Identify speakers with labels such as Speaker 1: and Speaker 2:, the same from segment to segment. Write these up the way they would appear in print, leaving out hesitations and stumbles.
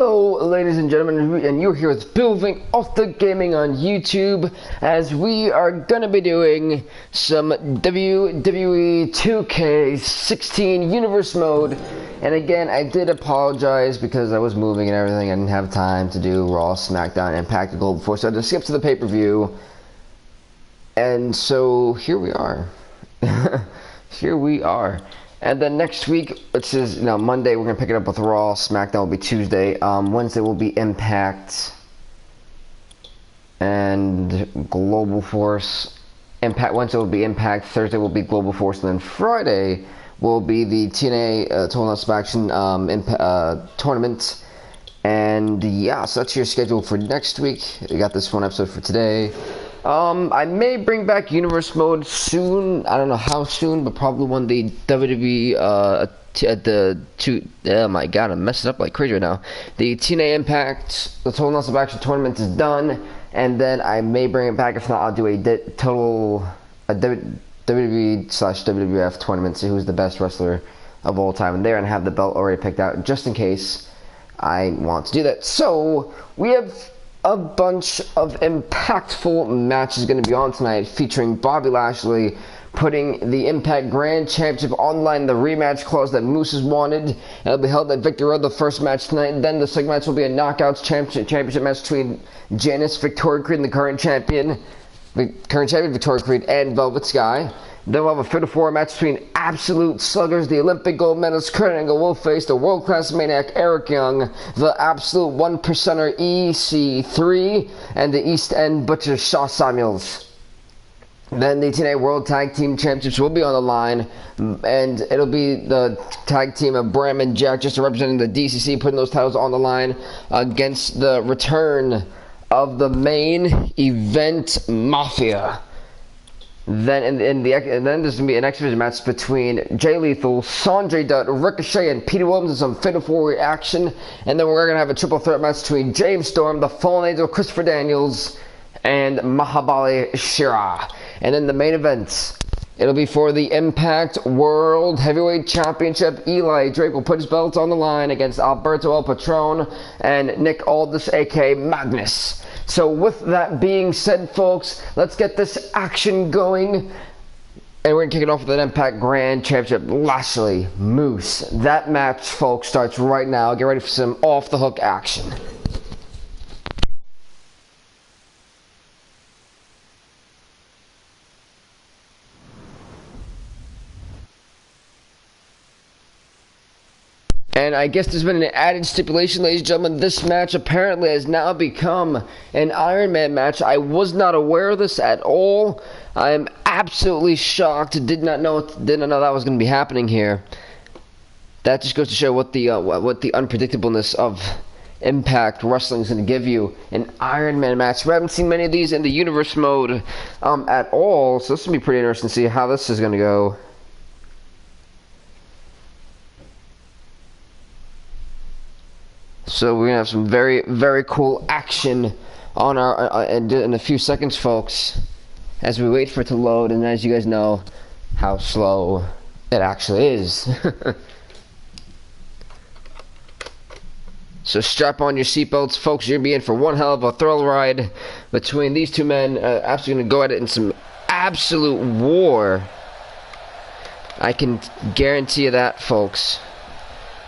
Speaker 1: Hello ladies and gentlemen, and you're here with Building Off the Gaming on YouTube, as we are gonna be doing some WWE 2k16 Universe Mode. And again, I did apologize because I was moving and everything. I didn't have time to do Raw, SmackDown, Impact, and Global Force, so I just skipped to the pay-per-view. And so here we are. Here we are. And then next week, which is Monday, we're gonna pick it up with Raw. SmackDown will be Tuesday. Wednesday will be Impact and Global Force. Wednesday will be Impact. Thursday will be Global Force, and then Friday will be the TNA Total Non-Faction tournament. And yeah, so that's your schedule for next week. We got this one episode for today. I may bring back Universe Mode soon. I don't know how soon, but probably when the WWE oh my god, I'm messing up like crazy right now. The TNA Impact, the Total Non-Faction tournament is done, and then I may bring it back. If not, I'll do a WWE/WWF tournament, see who's the best wrestler of all time in there, and have the belt already picked out just in case I want to do that. So we have a bunch of impactful matches going to be on tonight, featuring Bobby Lashley putting the Impact Grand Championship online, the rematch clause that Moose has wanted. It'll be held at Victory Road, the first match tonight. Then the second match will be a Knockouts championship match between Janice, Victoria Creed, and the current champion Victoria Creed, and Velvet Sky. Then we'll have a fatal four match between Absolute Sluggers, the Olympic gold medalist Kurt Angle will face the world-class maniac Eric Young, the Absolute One Percenter EC3, and the East End Butcher Shaw Samuels. Then the TNA World Tag Team Championships will be on the line, and it'll be the tag team of Bram and Jack, just representing the DCC, putting those titles on the line against the return of the main event Mafia. Then then there's going to be an exhibition match between Jay Lethal, Sanjay Dutt, Ricochet, and Peter Williams in some Fatal 4-Way action. And then we're going to have a triple threat match between James Storm, the Fallen Angel, Christopher Daniels, and Mahabali Shira. And then the main events, it'll be for the Impact World Heavyweight Championship. Eli Drake will put his belt on the line against Alberto El Patron and Nick Aldis, aka Magnus. So with that being said, folks, let's get this action going. And we're going to kick it off with an Impact Grand Championship. Lashley, Moose. That match, folks, starts right now. Get ready for some off-the-hook action. And I guess there's been an added stipulation, ladies and gentlemen. This match apparently has now become an Iron Man match. I was not aware of this at all. I am absolutely shocked. Did not know that was going to be happening here. That just goes to show what the unpredictableness of Impact Wrestling is going to give you. An Iron Man match. We haven't seen many of these in the Universe Mode at all. So this will be pretty interesting to see how this is going to go. So we're gonna have some very, very cool action on our in a few seconds, folks, as we wait for it to load. And as you guys know, how slow it actually is. So strap on your seatbelts, folks. You're gonna be in for one hell of a thrill ride between these two men. Absolutely gonna go at it in some absolute war. I can guarantee you that, folks.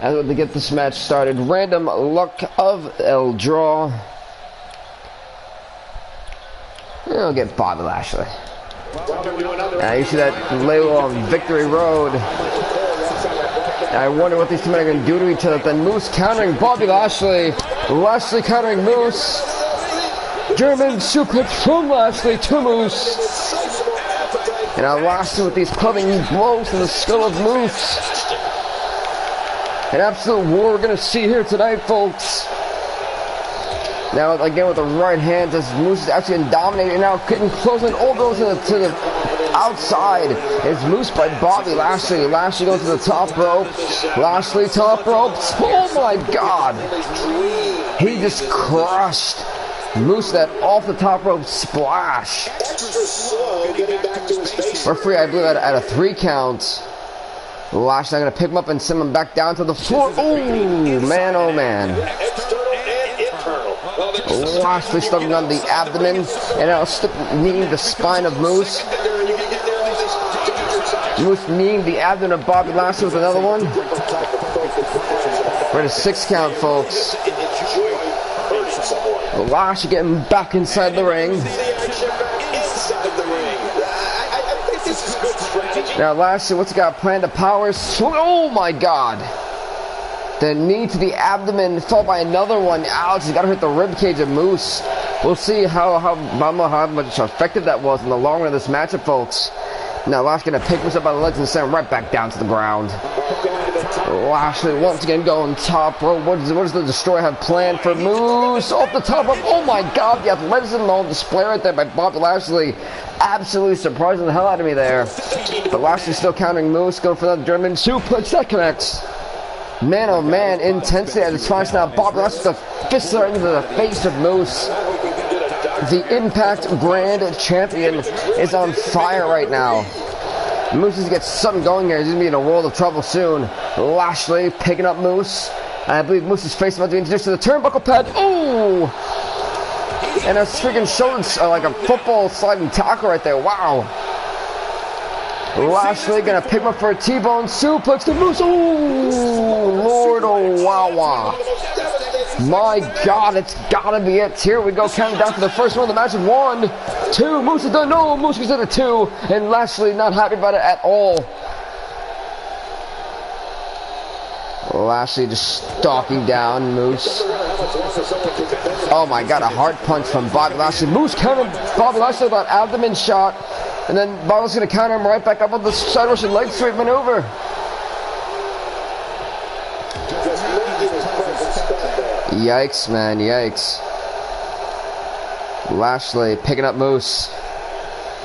Speaker 1: As to get this match started, random luck of El draw. And we'll get Bobby Lashley. Now you see that label on Victory Road. I wonder what these two men are going to do to each other. Then Moose countering Bobby Lashley. Lashley countering Moose. German suplex from Lashley to Moose. And now Lashley with these clubbing blows to the skull of Moose. An absolute war we're going to see here tonight, folks. Now, again, with the right hand, as Moose is actually been dominating now, getting close and all goes to the outside. It's Moose by Bobby Lashley. Lashley goes to the top rope. Lashley top ropes. Oh my God. He just crushed Moose that off the top rope splash. Referee, I believe, at a 3 count. Lashley going to pick him up and send him back down to the floor. Oh, man, oh, man. Lashley stumping on the abdomen, and now kneeing the spine of Moose. Moose kneeing the abdomen of Bobby Lashley with another one. We're at a 6 count, folks. Lashley getting back inside the ring. Now Lashley, what's he got planned? A power swing. Oh my God! The knee to the abdomen, followed by another one. Ouch! He's got to hit the rib cage of Moose. We'll see how much effective that was in the long run of this matchup, folks. Now Lashley gonna pick Moose up by the legs and send him right back down to the ground. Lashley once again going top rope. What does the Destroyer have planned for Moose? Off the top rope. Oh my God, the athleticism on display right there by Bobby Lashley. Absolutely surprising the hell out of me there. But Lashley still countering Moose, going for that German suplex that connects. Man oh man, intensity at its finest now. Bobby Lashley with a fist right into the face of Moose. The Impact Grand Champion is on fire right now. Moose needs to get something going here. He's going to be in a world of trouble soon. Lashley picking up Moose. And I believe Moose's face is about to be introduced to the turnbuckle pad. Ooh! And a freaking shoulder, like a football sliding tackle right there. Wow. Lashley going to pick him up for a T-bone suplex to Moose. Ooh! Lord, oh, wow, wow. My God, it's gotta be it. Here we go, counting down for the first one of the match. 1, 2, Moose is done. No, Moose is at a 2, and Lashley not happy about it at all. Lashley just stalking down Moose. Oh my God, a hard punch from Bobby Lashley. Moose countered Bobby Lashley with that abdomen shot, and then Bobby's gonna counter him right back up with the side Russian leg sweep maneuver. Yikes, man, yikes. Lashley picking up Moose.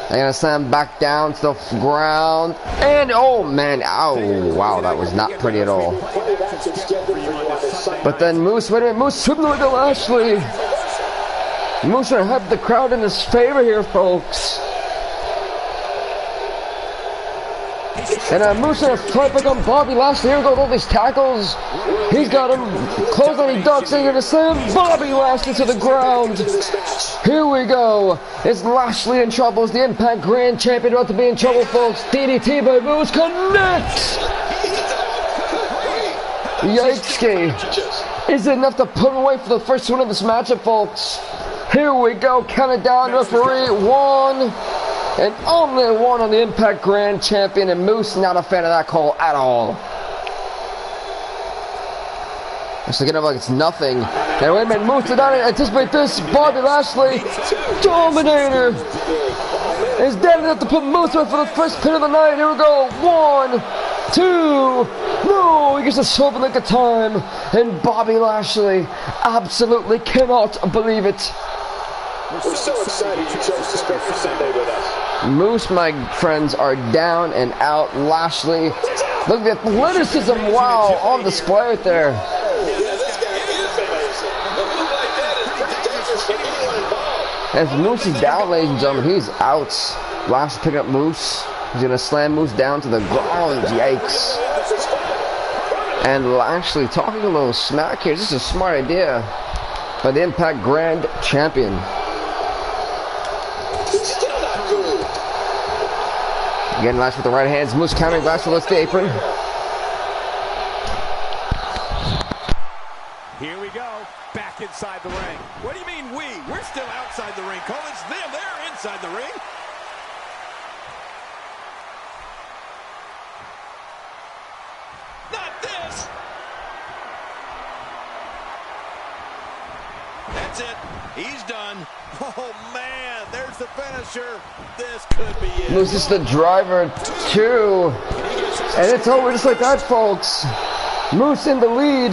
Speaker 1: They're gonna slam back down to the ground. And, oh man, ow, wow, that was not pretty at all. But then Moose, wait a minute, Moose swimming away to Lashley. Moose gonna have the crowd in his favor here, folks. And Moose in a front pick on Bobby Lashley. Here we go with all these tackles. He's got him close on, he ducks, and he's gonna slam Bobby Lashley to the ground. Here we go. It's Lashley in trouble. It's the Impact Grand Champion about to be in trouble, folks. DDT by Moose connects. Yikes. Is it enough to put him away for the first one of this matchup, folks? Here we go. Count it down, referee. 1. And only 1 on the Impact Grand Champion, and Moose not a fan of that call at all. It's looking up like it's nothing. And wait a minute, Moose did not anticipate this. Bobby Lashley, Dominator, is dead enough to put Moose away for the first pin of the night. Here we go. 1, 2. No, he gets a show in the time. And Bobby Lashley absolutely cannot believe it.
Speaker 2: We're so excited you chose to spend your Sunday with us.
Speaker 1: Moose, my friends, are down and out. Lashley, look at the athleticism, wow, on display right there. As Moose is down, ladies and gentlemen, he's out. Lashley picking up Moose. He's going to slam Moose down to the ground. Yikes. And Lashley talking a little smack here. This is a smart idea by the Impact Grand Champion. Again, Lashley with the right hands. Moose countering Lashley lifts the apron.
Speaker 3: Here we go. Back inside the ring. What do you mean we? We're still outside the ring. Cole, it's them. They're inside the ring. Not this. That's it. He's done. Oh, man. There's the finisher. This could be it.
Speaker 1: Moose is the driver, too. And it's over just like that, folks. Moose in the lead.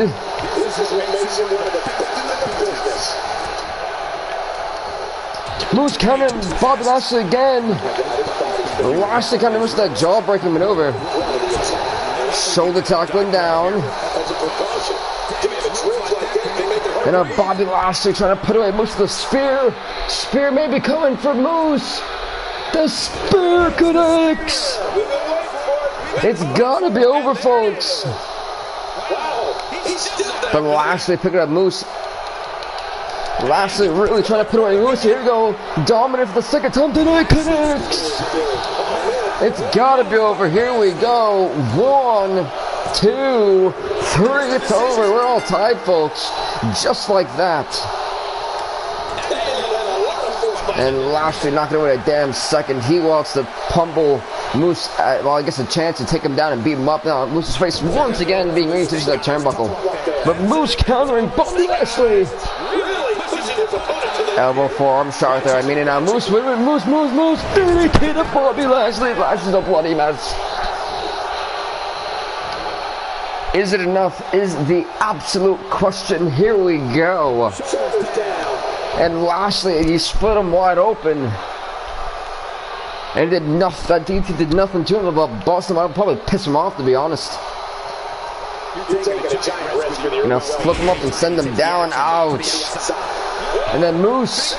Speaker 1: Moose countering Bobby Lashley again. Lashley kind of missed that jaw-breaking maneuver. Shoulder tackling down. And Bobby Lashley trying to put away Moose with the spear. Spear may be coming for Moose. The spear connects. It's gotta be over, folks. But Lashley picking up Moose. Lashley really trying to put away Moose. Here we go. Dominant for the second time tonight. Connects. It's gotta be over. Here we go. 1, 2, 3. It's over. We're all tied, folks. Just like that. And Lashley not gonna wait a damn second. He wants to pummel Moose. Well, I guess a chance to take him down and beat him up. Now Moose's face once again being reintroduced to that turnbuckle. But Moose countering Bobby Lashley. Elbow forearm shot there. I mean it now. Moose, Moose. DDT to Bobby Lashley. Lashley's a bloody mess. Is it enough? Is the absolute question. Here we go. And Lashley, he split him wide open. And did nothing. That DDT did nothing to him but bust him. I'd probably piss him off, to be honest. You know, flip him up and send him down. Ouch. And then Moose,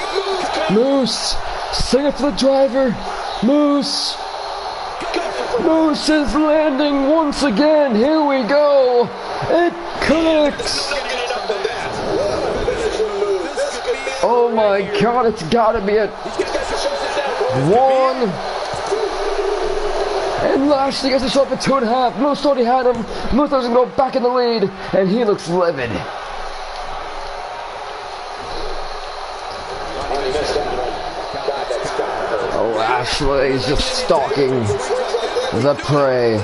Speaker 1: sing it for the driver. Moose is landing once again. Here we go. It connects. Oh my God, it's gotta be it. 1. And Lashley gets a shot for 2.5. Moose already had him. Moose doesn't go back in the lead, and he looks livid. Lashley's just stalking the prey.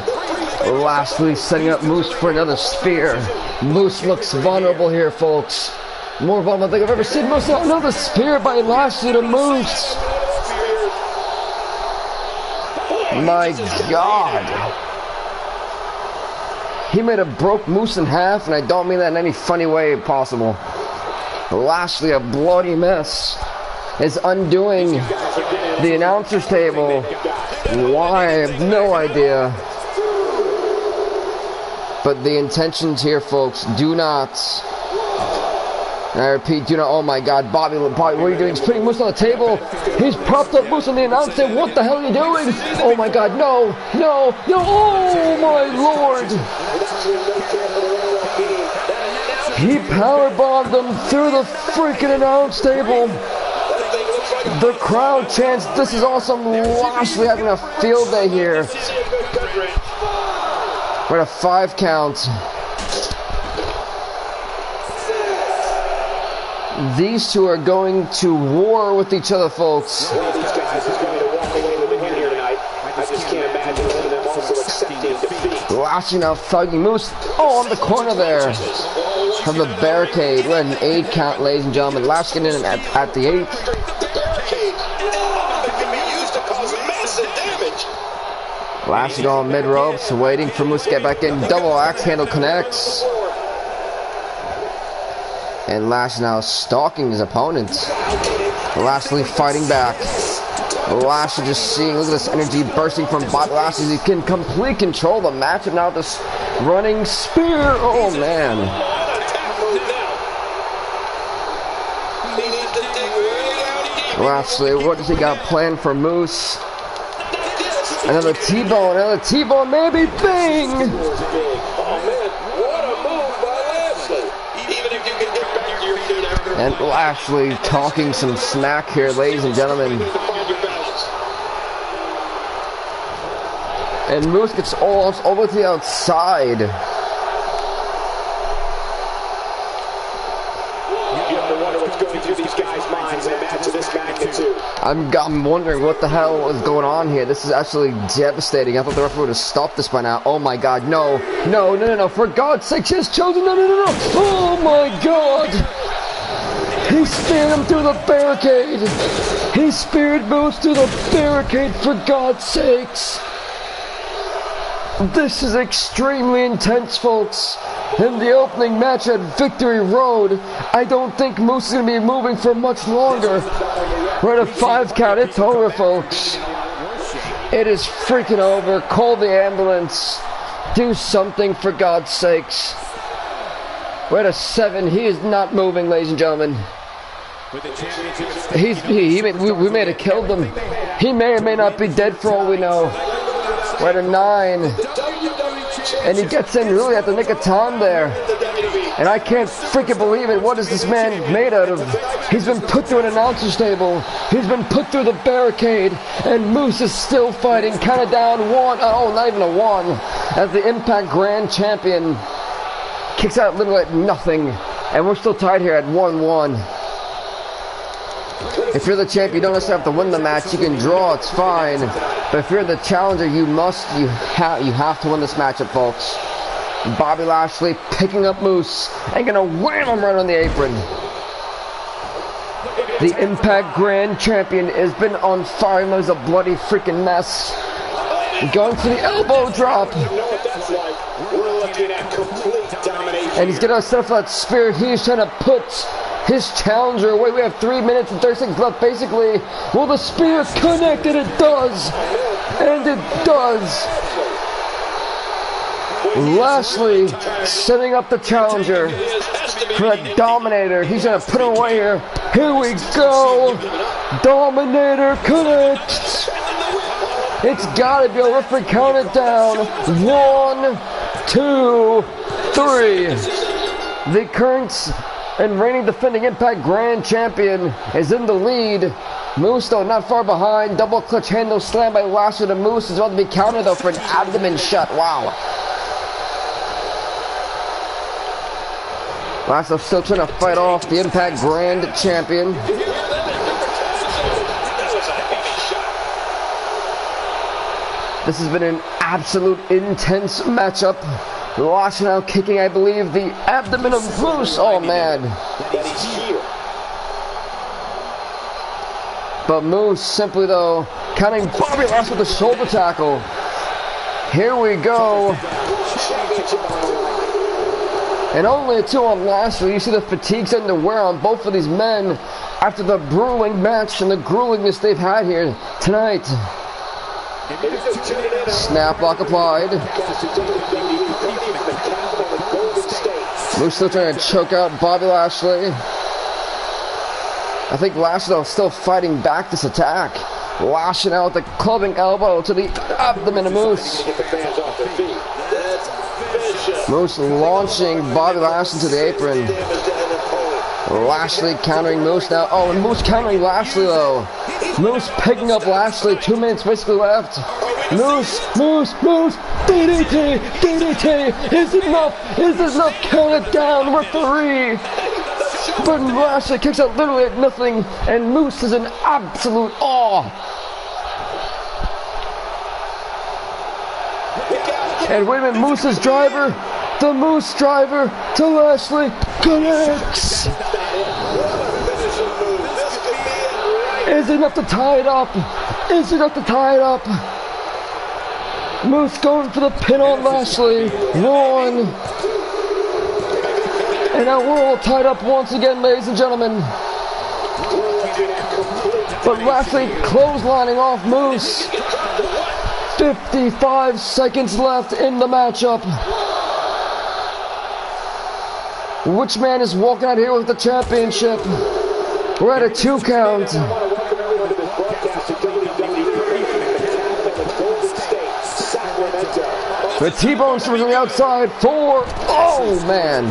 Speaker 1: Lashley setting up Moose for another spear. Moose looks vulnerable here, folks. More vulnerable than I've ever seen. Moose, another spear by Lashley to Moose. My God. He may have broke Moose in half, and I don't mean that in any funny way possible. Lashley, a bloody mess, is undoing the announcer's table. Why? I have no idea. But the intentions here, folks, do not, and I repeat, do not. Oh my God, Bobby, what are you doing? He's putting Moose on the table. He's propped up Moose on the announcer. What the hell are you doing? Oh my God, no. Oh my Lord. He powerbombed them through the freaking announce table. The crowd chants, this is awesome. Lashley having a field day here. We're at a 5 count. These two are going to war with each other, folks. Lashley now thugging Moose. Oh, on the corner there. From the barricade. We're at an 8 count, ladies and gentlemen. Lashley in at the 8th. Lashley on mid ropes, waiting for Moose to get back in. Double axe handle connects. And Lashley now stalking his opponent. Lashley fighting back. Lashley just seeing, look at this energy bursting from Bobby Lashley. He can complete control the matchup now with this running spear. Oh man. Lashley, what does he got planned for Moose? Another T-bone, maybe, bing! And Lashley talking some smack here, ladies and gentlemen. And Moose gets all over to the outside. I'm wondering what the hell is going on here. This is absolutely devastating. I thought the referee would have stopped this by now. Oh my God, no. For God's sake, she has chosen. No. Oh my God. He speared him through the barricade. He speared Moose through the barricade, for God's sakes. This is extremely intense, folks. In the opening match at Victory Road, I don't think Moose is going to be moving for much longer. We're at a 5 count. It's over, folks. It is freaking over. Call the ambulance. Do something, for God's sakes. We're at a 7. He is not moving, ladies and gentlemen. We may have killed him. He may or may not be dead for all we know. We're at a 9. And he gets in really at the nick of time there. And I can't freaking believe it. What is this man made out of? He's been put through an announcer's table. He's been put through the barricade. And Moose is still fighting. Counted down one. Oh, not even a one. As the Impact Grand Champion kicks out little at nothing. And we're still tied here at 1-1. If you're the champ, you don't necessarily have to win the match. You can draw, it's fine. But if you're the challenger, you have to win this matchup, folks. Bobby Lashley picking up Moose and gonna wham him right on the apron. The Impact Grand Champion has been on fire. There's a bloody freaking mess. Going for the elbow drop. And he's gonna set up that spear. He's trying to put his challenger away. We have 3 minutes and 30 seconds left, basically. Will the spear connect? And it does. And it does. Lashley setting up the challenger for a Dominator. He's going to put him away here. Here we go. Dominator connects. It's got to be a referee. Count it down. 1, 2, 3. The current and reigning defending Impact Grand Champion is in the lead. Moose, though, not far behind. Double clutch handle slam by Lashley to Moose. Is about to be countered, though, for an abdomen shot. Wow. Lashley still trying to fight off the Impact Grand Champion. This has been an absolute intense matchup. Lashley now kicking, I believe, the abdomen of Moose. Oh, man. But Moose simply, though, counting Bobby Lashley with a shoulder tackle. Here we go. And only a 2 on Lashley. You see the fatigue starting to wear on both of these men after the grueling match and the gruelingness they've had here tonight. Snap lock applied. Moose still trying to choke out Bobby Lashley. I think Lashley is still fighting back this attack. Lashing out the clubbing elbow to the abdomen of Moose. Moose launching Bobby Lashley to the apron. Lashley countering Moose now. Oh, and Moose countering Lashley, though. Moose picking up Lashley. 2 minutes basically left. Moose, DDT, DDT. Is it enough? Is it enough? Count it down, referee. But Lashley kicks out literally at nothing, and Moose is in absolute awe. And wait a minute, Moose's driver, the Moose driver to Lashley connects. Is it enough to tie it up? Is it enough to tie it up? Moose going for the pin on Lashley. 1. And now we're all tied up once again, ladies and gentlemen. But Lashley clotheslining off Moose. 55 seconds left in the matchup. Which man is walking out here with the championship? We're at a 2 count. The T-Bone was on the outside. 4. Oh, man.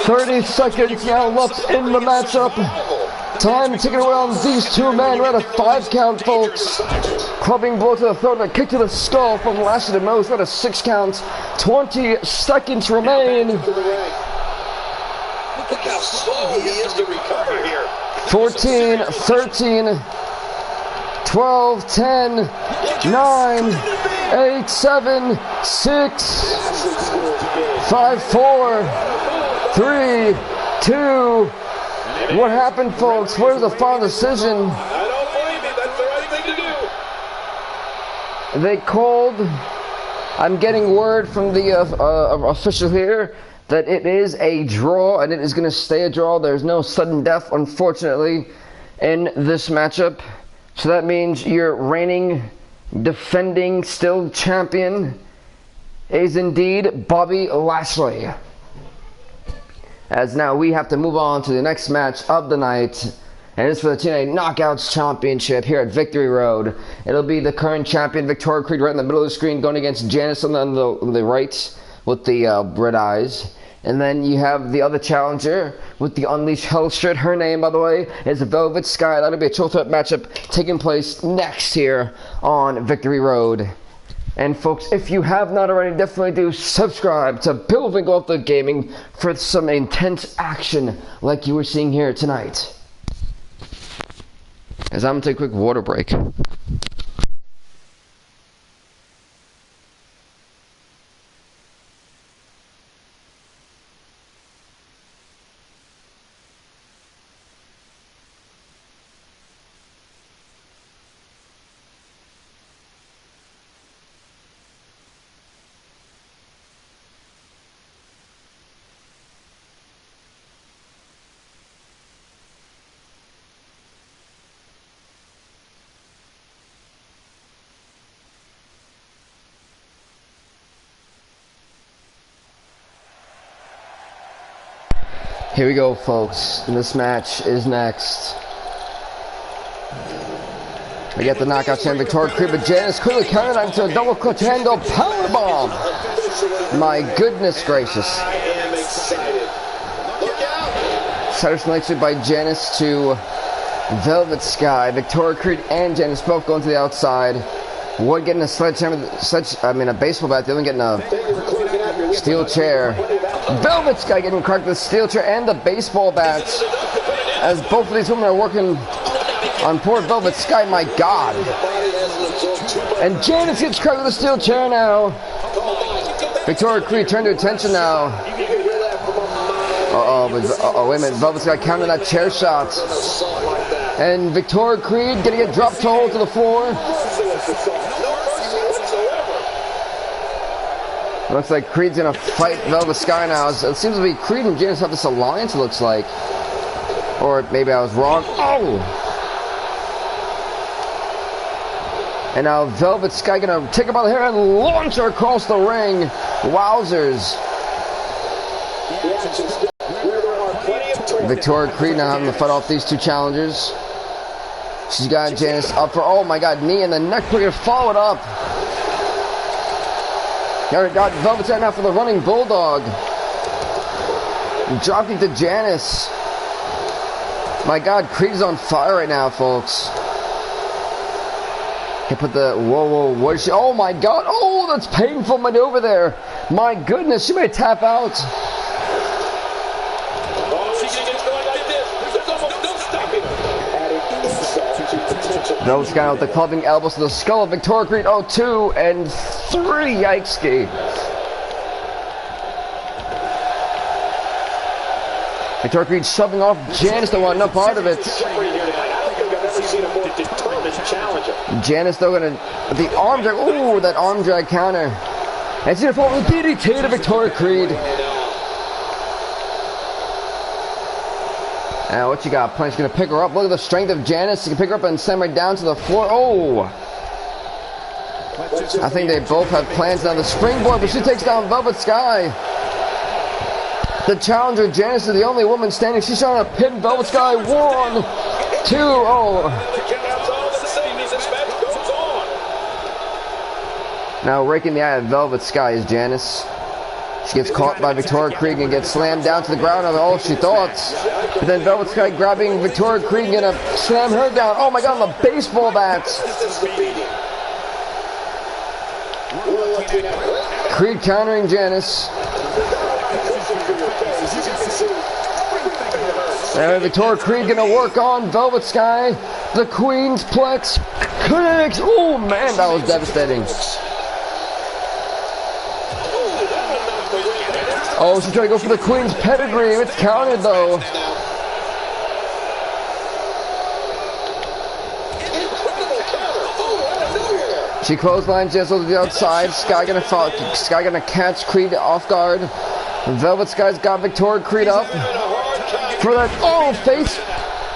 Speaker 1: 30 seconds now left in the matchup. Time ticking away on these 2 men. We're at a 5 count, folks. Clubbing blow to the throat and a kick to the skull from Lashley to Moose. We're at a 6 count. 20 seconds remain.
Speaker 2: Look how slow he is to recover here.
Speaker 1: 14, 13, 12, 10, 9, 8, 7, 6, 5, 4, 3, 2. What happened, folks? Where's the final decision?
Speaker 2: I don't believe it. That's the right thing to do.
Speaker 1: They called. I'm getting word from the official here that it is a draw, and it is going to stay a draw. There's no sudden death, unfortunately, in this matchup. So that means your reigning, defending, still champion is indeed Bobby Lashley. As now we have to move on to the next match of the night. And it's for the TNA Knockouts Championship here at Victory Road. It'll be the current champion, Victoria Creed, right in the middle of the screen, going against Janice on the right with the red eyes. And then you have the other challenger with the Unleash Hell shirt. Her name, by the way, is Velvet Sky. That'll be a triple threat matchup taking place next here on Victory Road. And folks, if you have not already, definitely do subscribe to Bill Winkelhoff Gaming for some intense action like you were seeing here tonight. As I'm going to take a quick water break. Here we go, folks. This match is next. We get the knockout champion Victoria Creed, but Janice quickly countered into a double clutch handle powerbomb. My goodness gracious.
Speaker 2: I am excited. Look out!
Speaker 1: Center lectured by Janice to Velvet Sky. Victoria Creed and Janice both going to the outside. One getting a a baseball bat, the other getting a steel chair. Velvet Sky getting cracked with the steel chair and the baseball bat. As both of these women are working on poor Velvet Sky, my God. And Janice gets cracked with the steel chair now. Victoria Creed turned her attention now. Wait a minute, Velvet Sky counted that chair shot. And Victoria Creed gonna get dropped to the floor. Looks like Creed's gonna fight Velvet Sky now. It seems to be Creed and Janice have this alliance, it looks like. Or maybe I was wrong. Oh! And now Velvet Sky gonna take her by the hair and launch her across the ring. Wowzers. Victoria Creed now having to fight off these two challengers. She's got Janice up for, oh my God, knee in the neck breaker, followed up. Got Velvet Sky now for the running bulldog. Dropping to Janice. My God, Creed is on fire right now, folks. He put the, whoa, what is she, oh my God, oh, that's painful maneuver there. My goodness, she may tap out. Velvet Sky with the clubbing elbows to the skull of Victoria Creed. Oh, 2 and 3. Yikes. Victoria Creed shoving off Janice, don't want no part of it. Janice though gonna, the arm drag, ooh, that arm drag counter. And she's gonna fall with DDT to Victoria Creed. Now what you got? Punch gonna pick her up. Look at the strength of Janice. She can pick her up and send her down to the floor. Oh! I think they both have plans now. The springboard, but she takes down Velvet Sky. The challenger, Janice, is the only woman standing. She's trying to pin Velvet Sky. 1, 2, oh. Now raking the eye of Velvet Sky is Janice. She gets caught by Victoria Creed and gets slammed down to the ground of all she thought. But then Velvet Sky grabbing Victoria Creed and gonna slam her down. Oh my God, on the baseball bat. Creed countering Janice. And Victoria Creed gonna work on Velvet Sky. The Queen's Plex connects. Oh man, that was devastating. Oh, she's trying to go for the Queen's pedigree. It's counted though. She clotheslines Janice to the outside. Sky gonna catch Creed off guard. Velvet Sky's got Victoria Creed up for that, oh, face.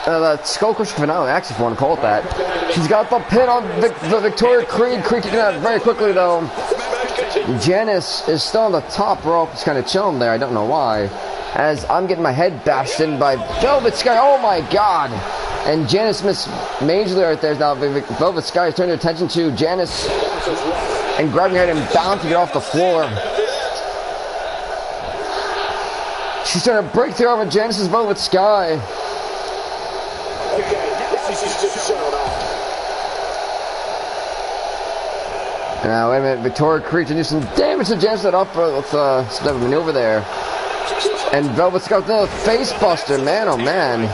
Speaker 1: That skull crushing finale, actually, if you want to call it that. She's got the pin on the Victoria Creed. Creed kicking out very quickly though. Janice is still on the top rope. It's kind of chilling there. I don't know why. As I'm getting my head bashed in by Velvet Sky. Oh my God. And Janice missed majorly right there. Now Velvet Sky is turning her attention to Janice and grabbing her and bouncing it off the floor. She's trying to break through over Janice's Velvet Sky. Now, wait a minute. Victoria Creed to do some damage to Janice that off with some type of maneuver there. And Velvet Sky with another face buster. Man, oh man.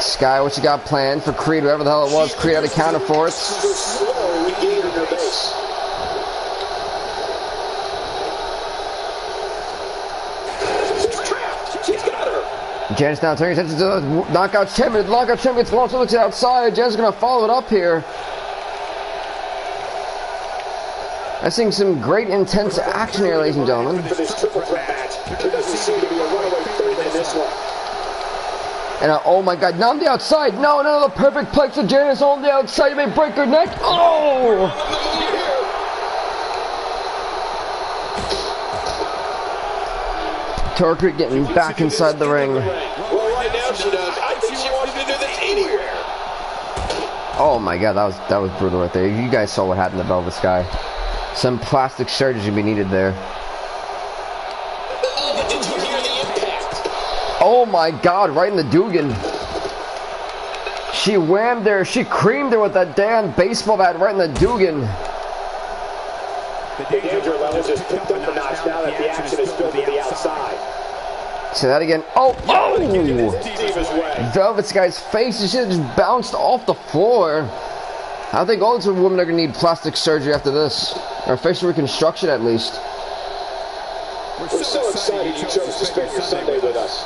Speaker 1: Sky, what you got planned for Creed, whatever the hell it was. Creed had a counter for it. Janice now turning attention to the knockout champion. Knockout champion gets launched, looks outside. Janice is going to follow it up here. I'm seeing some great intense action here, ladies and gentlemen. And oh my god, now on the outside. No, the perfect place for Janice on the outside. You may break her neck. Oh! Torque getting back inside the ring.
Speaker 2: Well, right now she does. I think she wants to do this anywhere.
Speaker 1: Oh my god, that was brutal right there. You guys saw what happened to Velvet Sky. Some plastic surgery should be needed there.
Speaker 2: Did you hear the impact?
Speaker 1: Oh my god, right in the Dugan. She whammed her, she creamed her with that damn baseball bat right in the Dugan.
Speaker 2: The danger level just picked up a notch now that the action is spilled to the outside.
Speaker 1: Say that again. Oh!
Speaker 2: Diva's way.
Speaker 1: Velvet Sky's face just bounced off the floor. I think all these women are going to need plastic surgery after this. Or facial reconstruction at least.
Speaker 2: We're so excited you chose to spend your Sunday with us.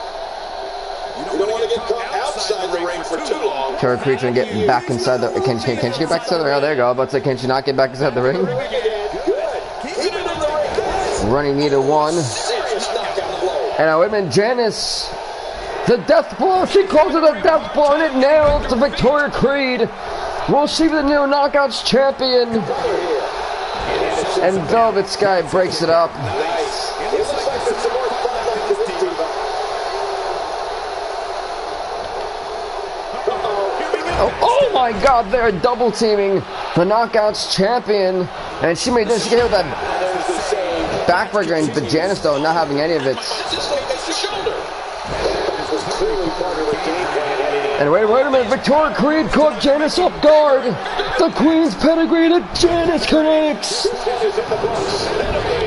Speaker 2: You don't want to get caught outside the ring for too long.
Speaker 1: Kara Creature and get back inside the... Can she get back inside the ring? Oh, there you go. But say, can she not get back inside the ring? Running knee to one. And now, wait a minute, Janice. The death blow. She calls it a death blow, and it nails to Victoria Creed. Will she be the new Knockouts champion? And Velvet Sky breaks it up. Oh my god, they're double teaming the Knockouts champion. And she made this, she can hit that backbreaker, and but Janice though not having any of it. And wait a minute, Victoria Creed caught Janice off guard. The Queen's pedigree to Janice connects.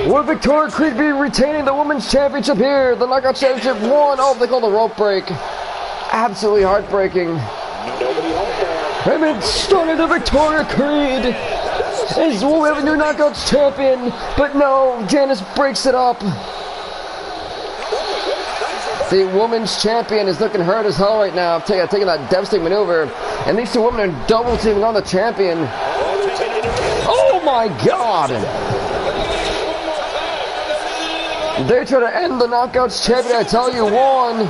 Speaker 1: Will Victoria Creed be retaining the Women's Championship here? The Knockout Championship won. Oh, they call the rope break. Absolutely heartbreaking. Wait a minute, started to Victoria Creed. We have a new Knockouts champion, but no, Janice breaks it up. The Women's Champion is looking hurt as hell right now, taking that devastating maneuver. And these two women are double teaming on the champion. Oh my god! They're trying to end the Knockouts champion, I tell you, one.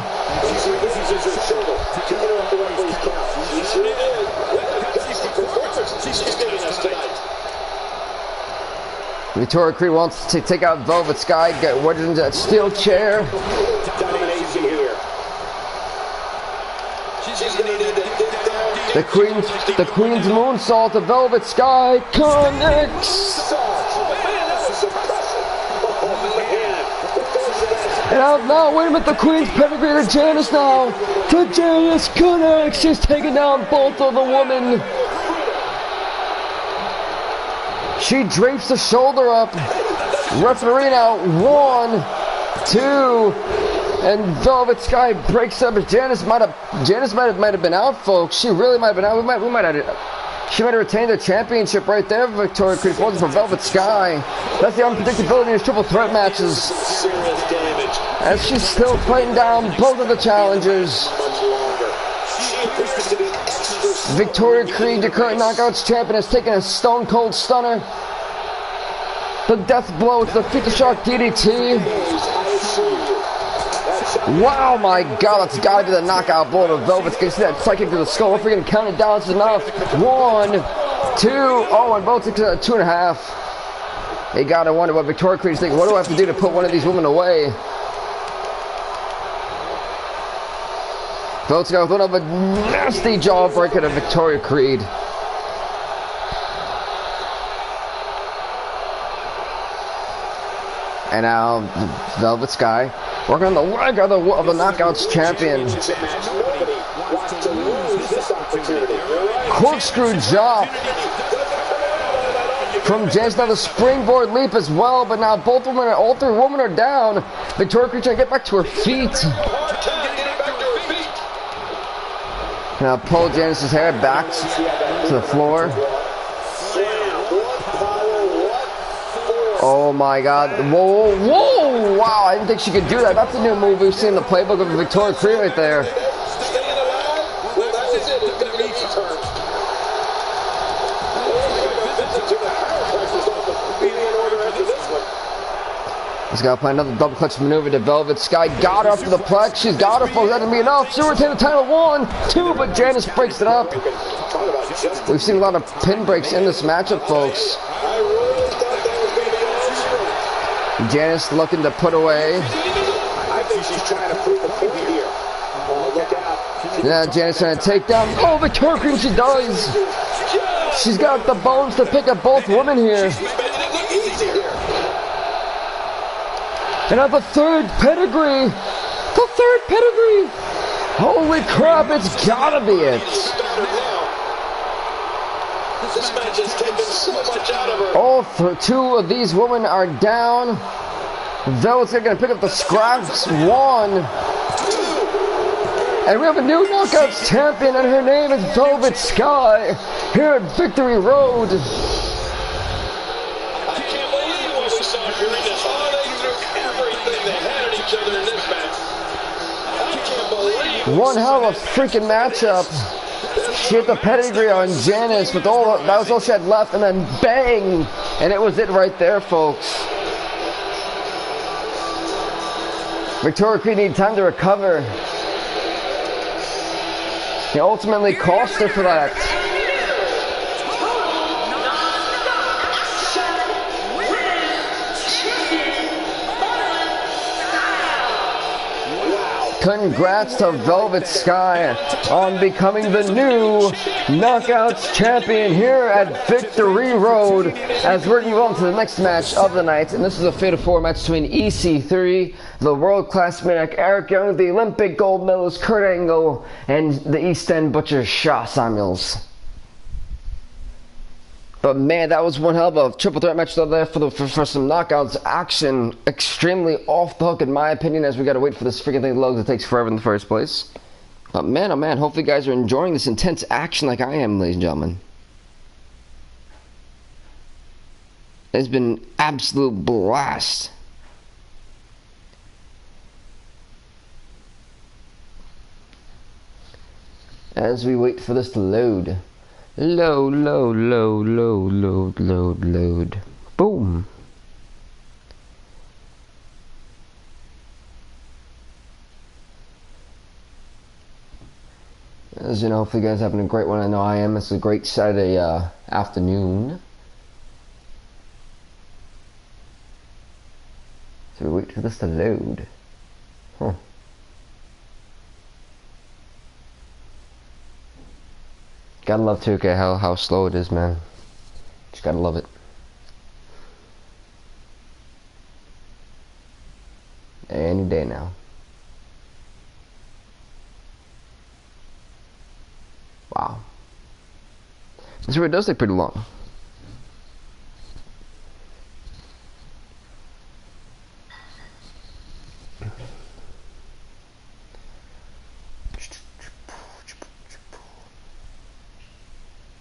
Speaker 1: Victoria Creed wants to take out Velvet Sky, get wedged into that steel chair. The Queen's moonsault to Velvet Sky connects. And now, wait a minute, the Queen's pedigree to Janice now. To Janice connects. She's taking down both of the women. She drapes the shoulder up. Referee now, 1, 2. And Velvet Sky breaks up. Janice might have been out, folks. She really might have been out. She might have retained the championship right there. Victoria Creed falls for Velvet Sky. That's the unpredictability in these triple threat matches. As she's still fighting down both of the challengers. Victoria Creed, the current Knockouts champion, has taken a Stone Cold Stunner. The death blow to the 50 Shark DDT. Wow, my god, that's gotta be the knockout blow to Velvet. Can you see that psychic to the skull? If we're gonna count it down, it's enough. 1, 2, oh, and both took 2.5. You gotta wonder what Victoria Creed's thinking. What do I have to do to put one of these women away? Velvet's got one of a nasty jawbreaker to Victoria Creed. And now Velvet Sky working on the leg of the Knockouts champion. Corkscrew drop from Janice. Now the springboard leap as well, but now all three women are down. Victoria Creed trying to get back to her feet. Now pull Janice's hair back to the floor. Oh my god. Whoa, whoa, wow, I didn't think she could do that. That's a new move we've seen in the playbook of Victoria Creed right there. He's got to play another double clutch maneuver to Velvet Sky. Got her up to the plex. She's got her, folks. That'll be enough. She retained the title 1, 2, but Janice breaks it up. We've seen a lot of pin breaks in this matchup, folks. Janice looking to put away.
Speaker 2: I think she's trying to prove a point here. Oh, look out.
Speaker 1: Now Janice trying to take down. Oh, Victoria Creed, she does. She's got the bones to pick up both women here. And now the third pedigree. The third pedigree. Holy crap, it's gotta be it.
Speaker 2: This match has taken so much out of her.
Speaker 1: All two of these women are down. Velvet's going to pick up the scraps. 1. And we have a new Knockouts champion, and her name is Velvet Sky here at Victory Road.
Speaker 2: I can't believe what we saw during this. Oh, they threw everything they had at each other in this match. I can't believe.
Speaker 1: One hell of a freaking matchup. She hit the pedigree on Janice, but that was all she had left, and then bang! And it was it right there, folks. Victoria Creed needed time to recover. He ultimately cost her for that. Congrats to Velvet Sky on becoming the new Knockouts champion here at Victory Road, as we're going to move on to the next match of the night. And this is a Fatal 4 match between EC3, the world-class maniac Eric Young, the Olympic gold medalist Kurt Angle, and the East End Butcher Shaw Samuels. But man, that was one hell of a triple threat match there for some knockouts action. Extremely off the hook in my opinion, as we gotta wait for this freaking thing to load that takes forever in the first place. But man, oh man, hopefully you guys are enjoying this intense action like I am, ladies and gentlemen. It's been an absolute blast. As we wait for this to load. Load. Boom. As you know, hopefully you guys are having a great one. I know I am. It's a great Saturday afternoon. So we wait for this to load. Huh. Gotta love 2K, how slow it is, man. Just gotta love it. Any day now. Wow. This really does take pretty long.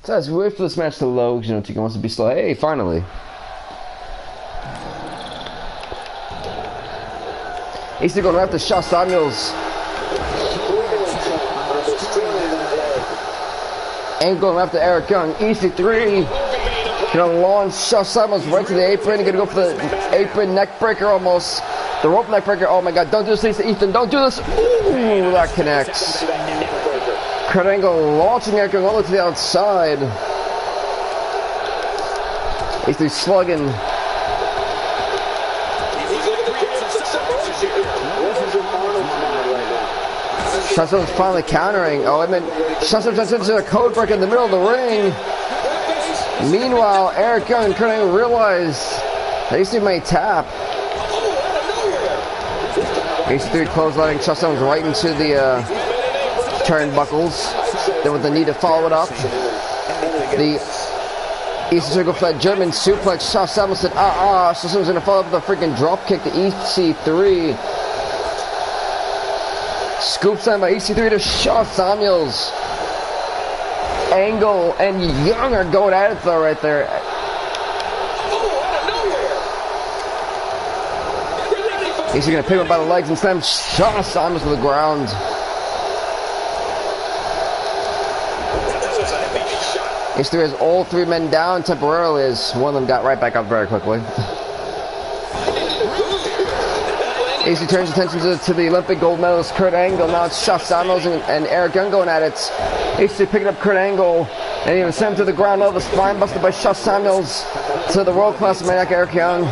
Speaker 1: So as we wait for this match to load, you know, TK wants to be slow. Hey, finally. He's still going after Shaw Samuels. And going after Eric Young. EC3 gonna launch Shaw Samuels right to the apron. Gonna go for the apron neck breaker almost. The rope neck breaker. Oh my god, don't do this, Lisa Ethan. Don't do this. Ooh, that connects. Kurt Angle launching Eric Young all the way to the outside. He's slugging. Shotgun's finally countering. Oh, I meant Shotgun just into a code break in the middle of the ring. Meanwhile, Eric Young and Kurt Angle realize they see my tap. EC3 clotheslining Shotgun's right into the turnbuckles. Then with the knee to follow it up. The EC3 go flat German suplex. Shaw Samuels said, Shotgun's gonna follow up with a freaking drop kick to EC3. Scoop slam by EC3 to Shaw Samuels. Angle and Young are going at it though right there. He's gonna pick him up by the legs and slam Shaw Samuels to the ground. EC3 has all three men down temporarily as one of them got right back up very quickly. AC turns attention to the Olympic gold medalist Kurt Angle. Now it's Shaw Samuels and Eric Young going at it. AC picking up Kurt Angle and even sent him to the ground level. The spine busted by Shaw Samuels to the world-class maniac Eric Young.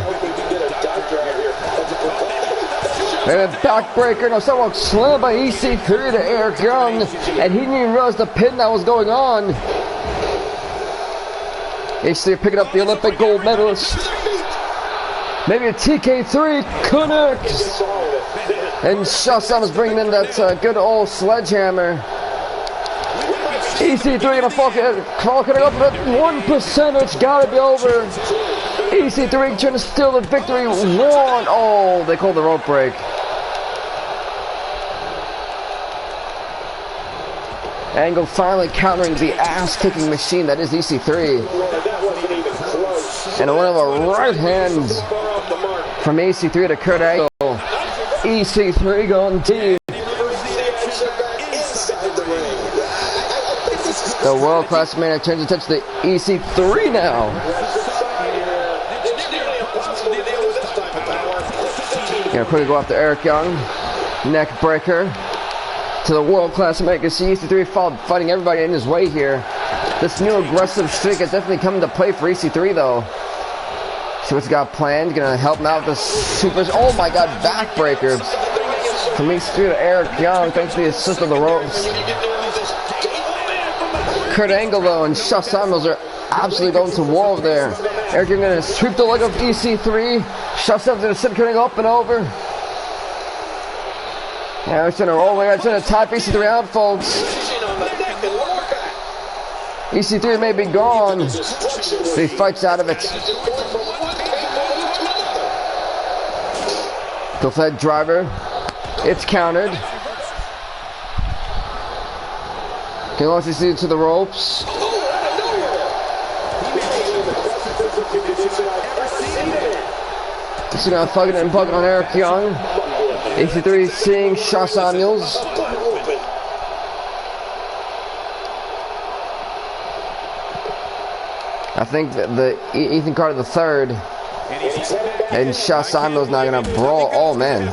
Speaker 1: And a backbreaker. No, someone slammed by EC3 to Eric Young, and he didn't even realize the pin that was going on. AC picking up the Olympic gold medalist. Maybe a TK3 connects. And Shaw Samuels bringing in that good old sledgehammer. EC3 gonna fuck it up at 1%. It's gotta be over. EC3 trying to steal the victory. Oh, they called the rope break. Angle finally countering the ass-kicking machine that is EC3. And one of a right hand from EC3 to Kurt Angle. EC3 going deep. The world-class maniac turns attention to EC3 now. Gonna quickly go after Eric Young. Neck breaker to the world-class maniac. You see EC3 fighting everybody in his way here. This new aggressive streak has definitely come into play for EC3 though. See what's got planned. Gonna help him out with the supers. Oh my god, backbreaker from EC3 to Eric Young thanks to the assist of the ropes. Kurt Angle though and Shaw Samuels are absolutely going to war over there. Eric Young gonna sweep the leg of EC3. Shaw Samuels gonna send Kurt Angle up and over. Now he's trying to roll away. He's trying to type EC3 out, folks. EC3 may be gone, but he fights out of it. Go for that driver. It's countered. Can launch EC3 to the ropes. This is gonna fuck it and bug on Eric Young. EC3 seeing Shaw Samuels. I think that the Ethan Carter III and Shaw Samuels now gonna brawl. Oh man.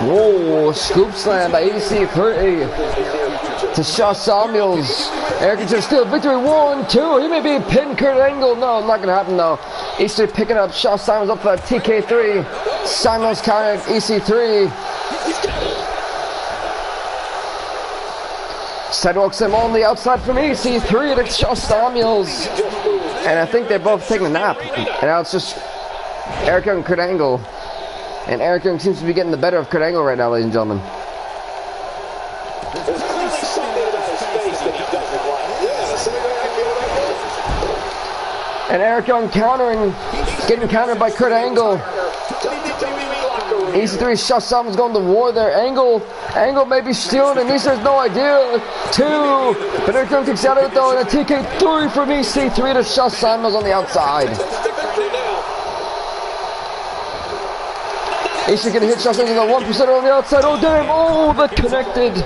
Speaker 1: Whoa, scoop slam by EC3 to Shaw Samuels. Eric is still victory. 1, 2. He may be pinned Kurt Angle. No, not gonna happen though. EC3 picking up Shaw Samuels up for that TK3. Samuels countered EC3. Sidewalks him on the outside from EC3 to Shaw Samuels. And I think they're both taking a nap. And now it's just Eric Young and Kurt Angle. And Eric Young seems to be getting the better of Kurt Angle right now, ladies and gentlemen. And Eric Young countering, getting countered by Kurt Angle. EC3 Shaw Samuels going to war there. Angle may be stealing, and EC3 has no idea. 2, but Eric Young kicks out of it though, and a TK3 from EC3 to Shaw Samuels on the outside. EC3 gonna hit Shaw Samuels on the 1% on the outside. Oh damn! Oh, that connected.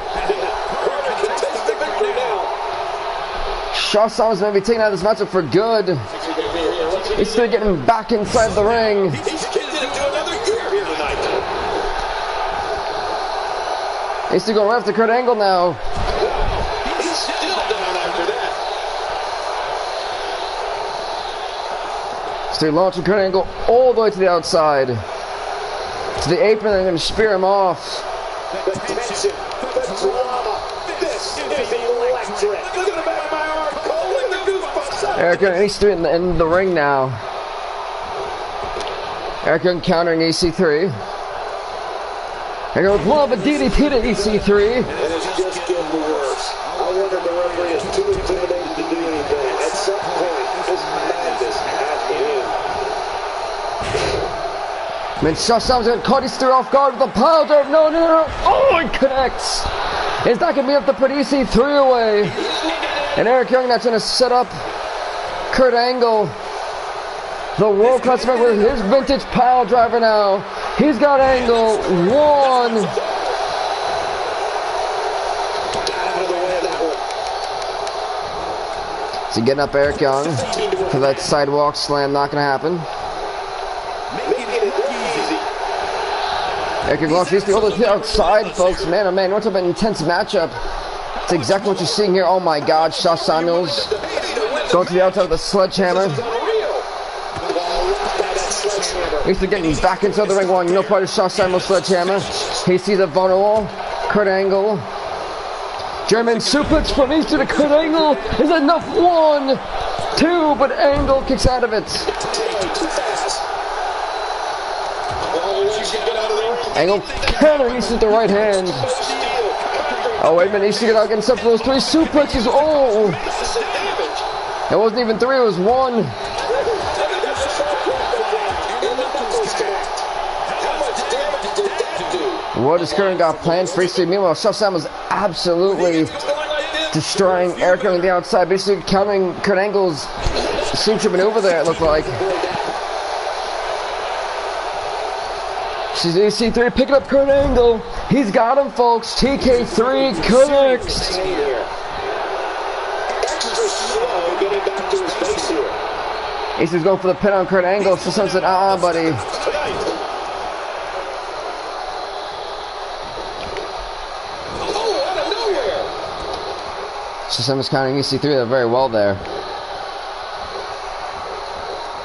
Speaker 1: Shaw Samuels may be taking out this matchup for good. He's still getting back inside the ring. He's still going right after Kurt Angle now.
Speaker 2: He's still down after that.
Speaker 1: Still launching Kurt Angle all the way to the outside. to the apron. They're going to spear him off.
Speaker 2: The tension, the drama. This is electric. Look at the back of my arm, Cole. Look at the goosebumps.
Speaker 1: Eric Young needs to be in the ring now. Eric Young countering EC3. There goes one of a DDT to EC3.
Speaker 2: And it's just getting worse. I wonder if the referee is too intimidated to do anything. At some point, this madness has to end.
Speaker 1: I mean, Shaw's going to cut EC3 off guard with a pile driver. No. Oh, it connects. It's not going to be able to put EC3 away. And Eric Young that's going to set up Kurt Angle. The world class member with his vintage pile driver now. He's got Angle. One. So getting up Eric Young for that sidewalk slam, not going to happen. Eric Young launches the other outside, folks. Man, oh man, what's up an intense matchup. It's exactly what you're seeing here. Oh my God, Shaw Samuels going to the outside with a sledgehammer. He's getting back into the ring, going no part of Shaw Samuels' sledgehammer. He sees a vulnerable Kurt Angle. German suplex from Easter to Kurt Angle is enough. 1, 2, but Angle kicks out of it. Angle countering Easter with the right hand. Oh wait a minute, Easter got against up for those 3 suplexes. Oh! It wasn't even 3, it was 1. What has Kurt got planned for EC3? Meanwhile, Shaw Samuels absolutely destroying Eric Young on the outside, basically countering Kurt Angle's signature maneuver there, it looked like. She's EC3 picking up Kurt Angle. He's got him, folks. TK3 connects. Ace's going for the pin on Kurt Angle. So someone said, buddy. So someone's counting EC3 very well there.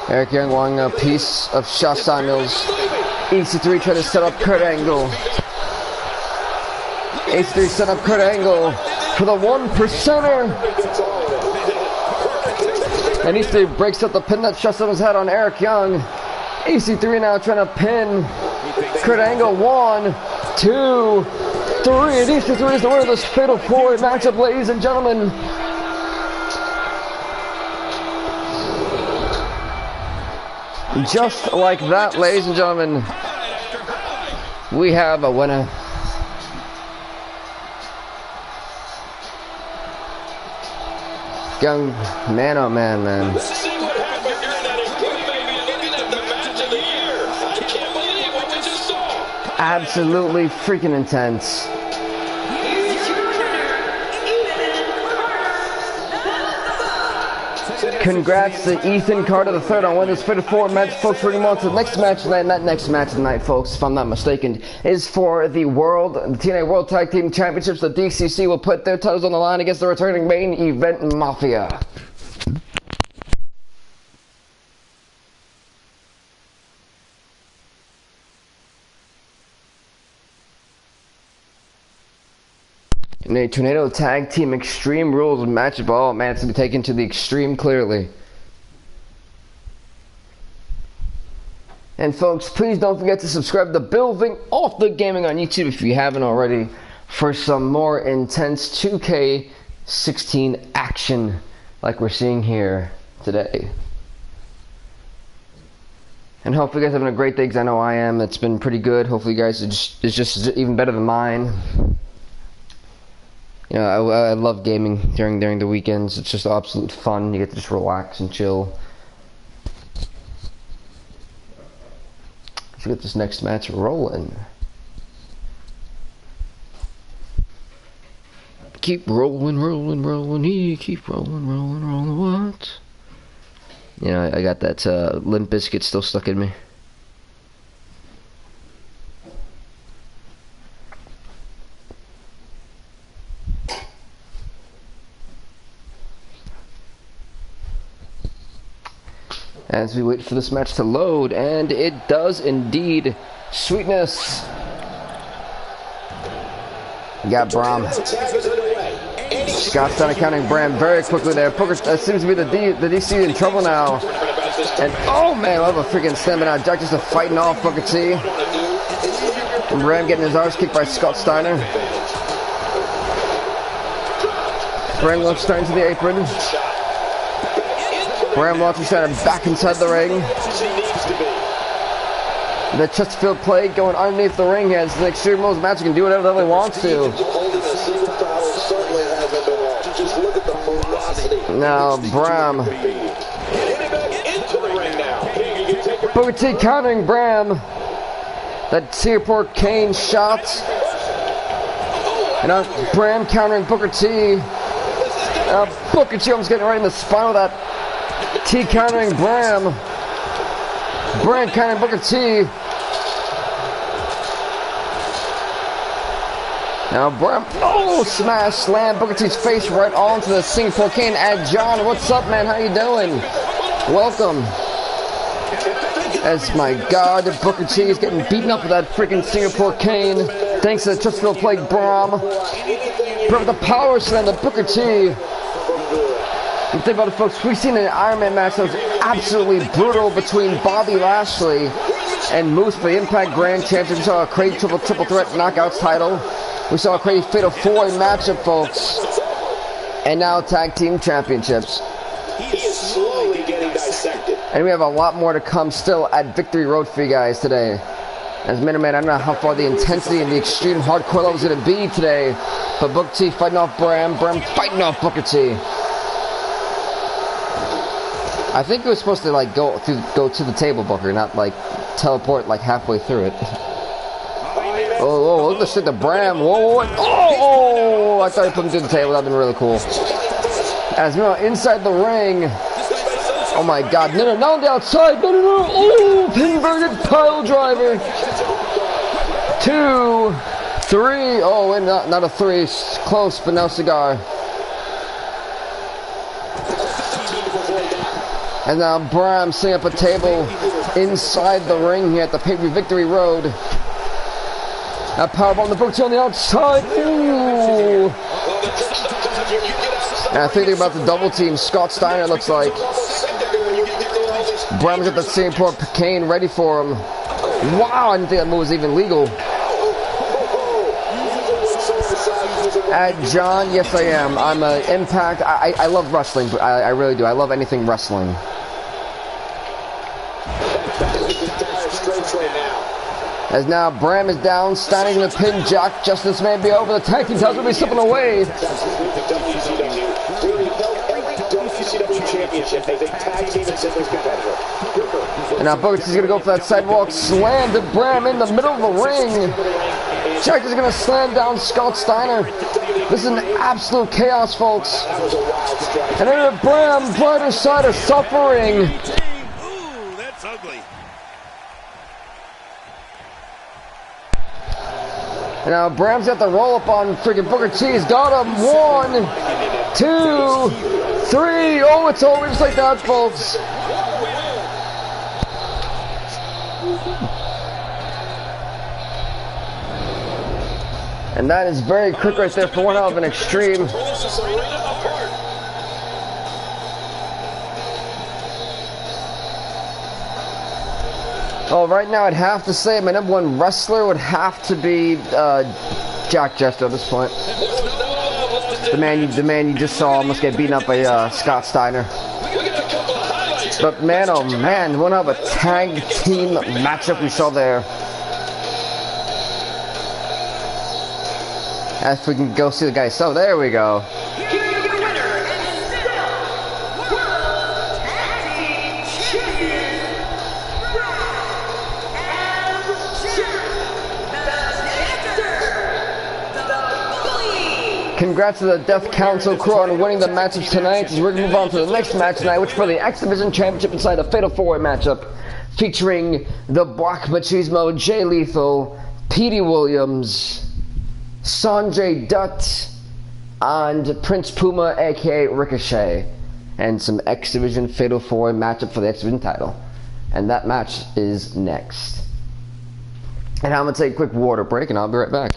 Speaker 1: Eric Young wanting a piece of Shaw Samuels. EC3 trying to set up Kurt Angle. EC3 set up Kurt Angle for the 1%er. And EC3 breaks up the pin that Shaw Samuels had on Eric Young. EC3 now trying to pin Kurt Angle. 1, 2, 3. And EC3 is the winner of this fatal 4-way matchup, ladies and gentlemen. Just like that, ladies and gentlemen, we have a winner. Young man, oh man, man.
Speaker 2: Let's see what happened during that incredible looking at the match of the year. I can't believe what we just saw.
Speaker 1: Absolutely freaking intense. Congrats to Ethan Carter III on winning this fatal 4 match, folks. We're going on to the next match tonight. And that next match tonight, folks, if I'm not mistaken, is for the TNA World Tag Team Championships. The DCC will put their titles on the line against the returning main event Mafia. In a Tornado Tag Team Extreme Rules matchup. Oh man, it's going to be taken to the extreme clearly. And folks, please don't forget to subscribe to Building Off the Gaming on YouTube if you haven't already for some more intense 2k16 action like we're seeing here today. And hopefully you guys are having a great day, because I know I am. It's been pretty good. Hopefully you guys it's just even better than mine. You know, I love gaming during the weekends. It's just absolute fun. You get to just relax and chill. Let's get this next match rolling. Keep rolling, yeah, keep rolling, what? You know, I got that Limp Bizkit still stuck in me. As we wait for this match to load, and it does indeed Sweetness. You got Brahm. Scott Steiner counting Bram very quickly there. Booker seems to be the DC in trouble now. And oh man, I love a freaking slam out. Jack just fighting off Booker T. And Bram getting his arse kicked by Scott Steiner. Bram looks starting to the apron. Bram launches Steiner back inside the ring. The Chesterfield play going underneath the ring. He has an Extreme Rules match. He can do whatever the hell he wants to. Now Bram. Booker T countering Bram. That Singapore cane shot. And now Bram countering Booker T. Booker T almost getting right in the spine with that. T countering Bram. Bram countering Booker T. Now Bram, oh, smash slam Booker T's face right onto the Singapore cane. John, what's up, man? How you doing? Welcome. As my God, Booker T is getting beaten up with that freaking Singapore cane. Thanks to the Chesterfield plate, Bram. Bram with the power slam to Booker T. You think about it, folks, we've seen an Iron Man match that was absolutely brutal between Bobby Lashley and Moose for the Impact Grand Championship. We saw a crazy triple threat knockouts title. We saw a crazy Fatal 4-Way matchup, folks. And now tag team championships.
Speaker 2: He is slowly getting dissected.
Speaker 1: And we have a lot more to come still at Victory Road for you guys today. As Minute Man, I don't know how far the intensity and the extreme hardcore level is going to be today. But Booker T fighting off Bram. Bram fighting off Booker T. I think it was supposed to like go to the table, Booker, not like teleport like halfway through it. Oh, look at the shit to Bram. Whoa. Oh, I thought he put him through the table. That would have been really cool. As we know, inside the ring. Oh my God. No, not on the outside. No. Oh, inverted pile driver. 2, 3. Oh, wait, not a 3. Close, but no cigar. And now Bram setting up a table inside the ring here at the PPV Victory Road. Now powerbomb the Booker T on the outside. Ooh. And I think they're about to double team Scott Steiner, it looks like. Bram's got the Singapore cane ready for him. Wow, I didn't think that move was even legal. John, yes I am. I'm an Impact. I love wrestling, but I really do. I love anything wrestling. As now Bram is down, Steiner's in the pin. Jack, Justice may be over. The tag team titles will be slipping away. And now Booker T's going to go for that sidewalk slam to Bram in the middle of the ring. Jack is going to slam down Scott Steiner. This is an absolute chaos, folks. And then Bram, brighter side of suffering.
Speaker 3: Ooh, that's ugly.
Speaker 1: And now Bram's got the roll up on freaking Booker T. He's got him. 1, 2, 3. Oh, it's over just like that, folks. And that is very quick right there for one hell of an extreme. Oh, right now I'd have to say my number one wrestler would have to be Jack Jester at this point. The man you just saw almost get beaten up by Scott Steiner. But man, oh man, one of a tag team matchup we saw there. If we can go see the guy. So there we go. Congrats to the Death Council crew on winning the matchups tonight. As we're going to move on to the next match tonight, which for the X Division Championship inside a Fatal 4-Way matchup featuring the Black Machismo, Jay Lethal, Petey Williams, Sanjay Dutt, and Prince Puma, aka Ricochet, and some X Division Fatal 4-Way matchup for the X Division title. And that match is next. And I'm going to take a quick water break, and I'll be right back.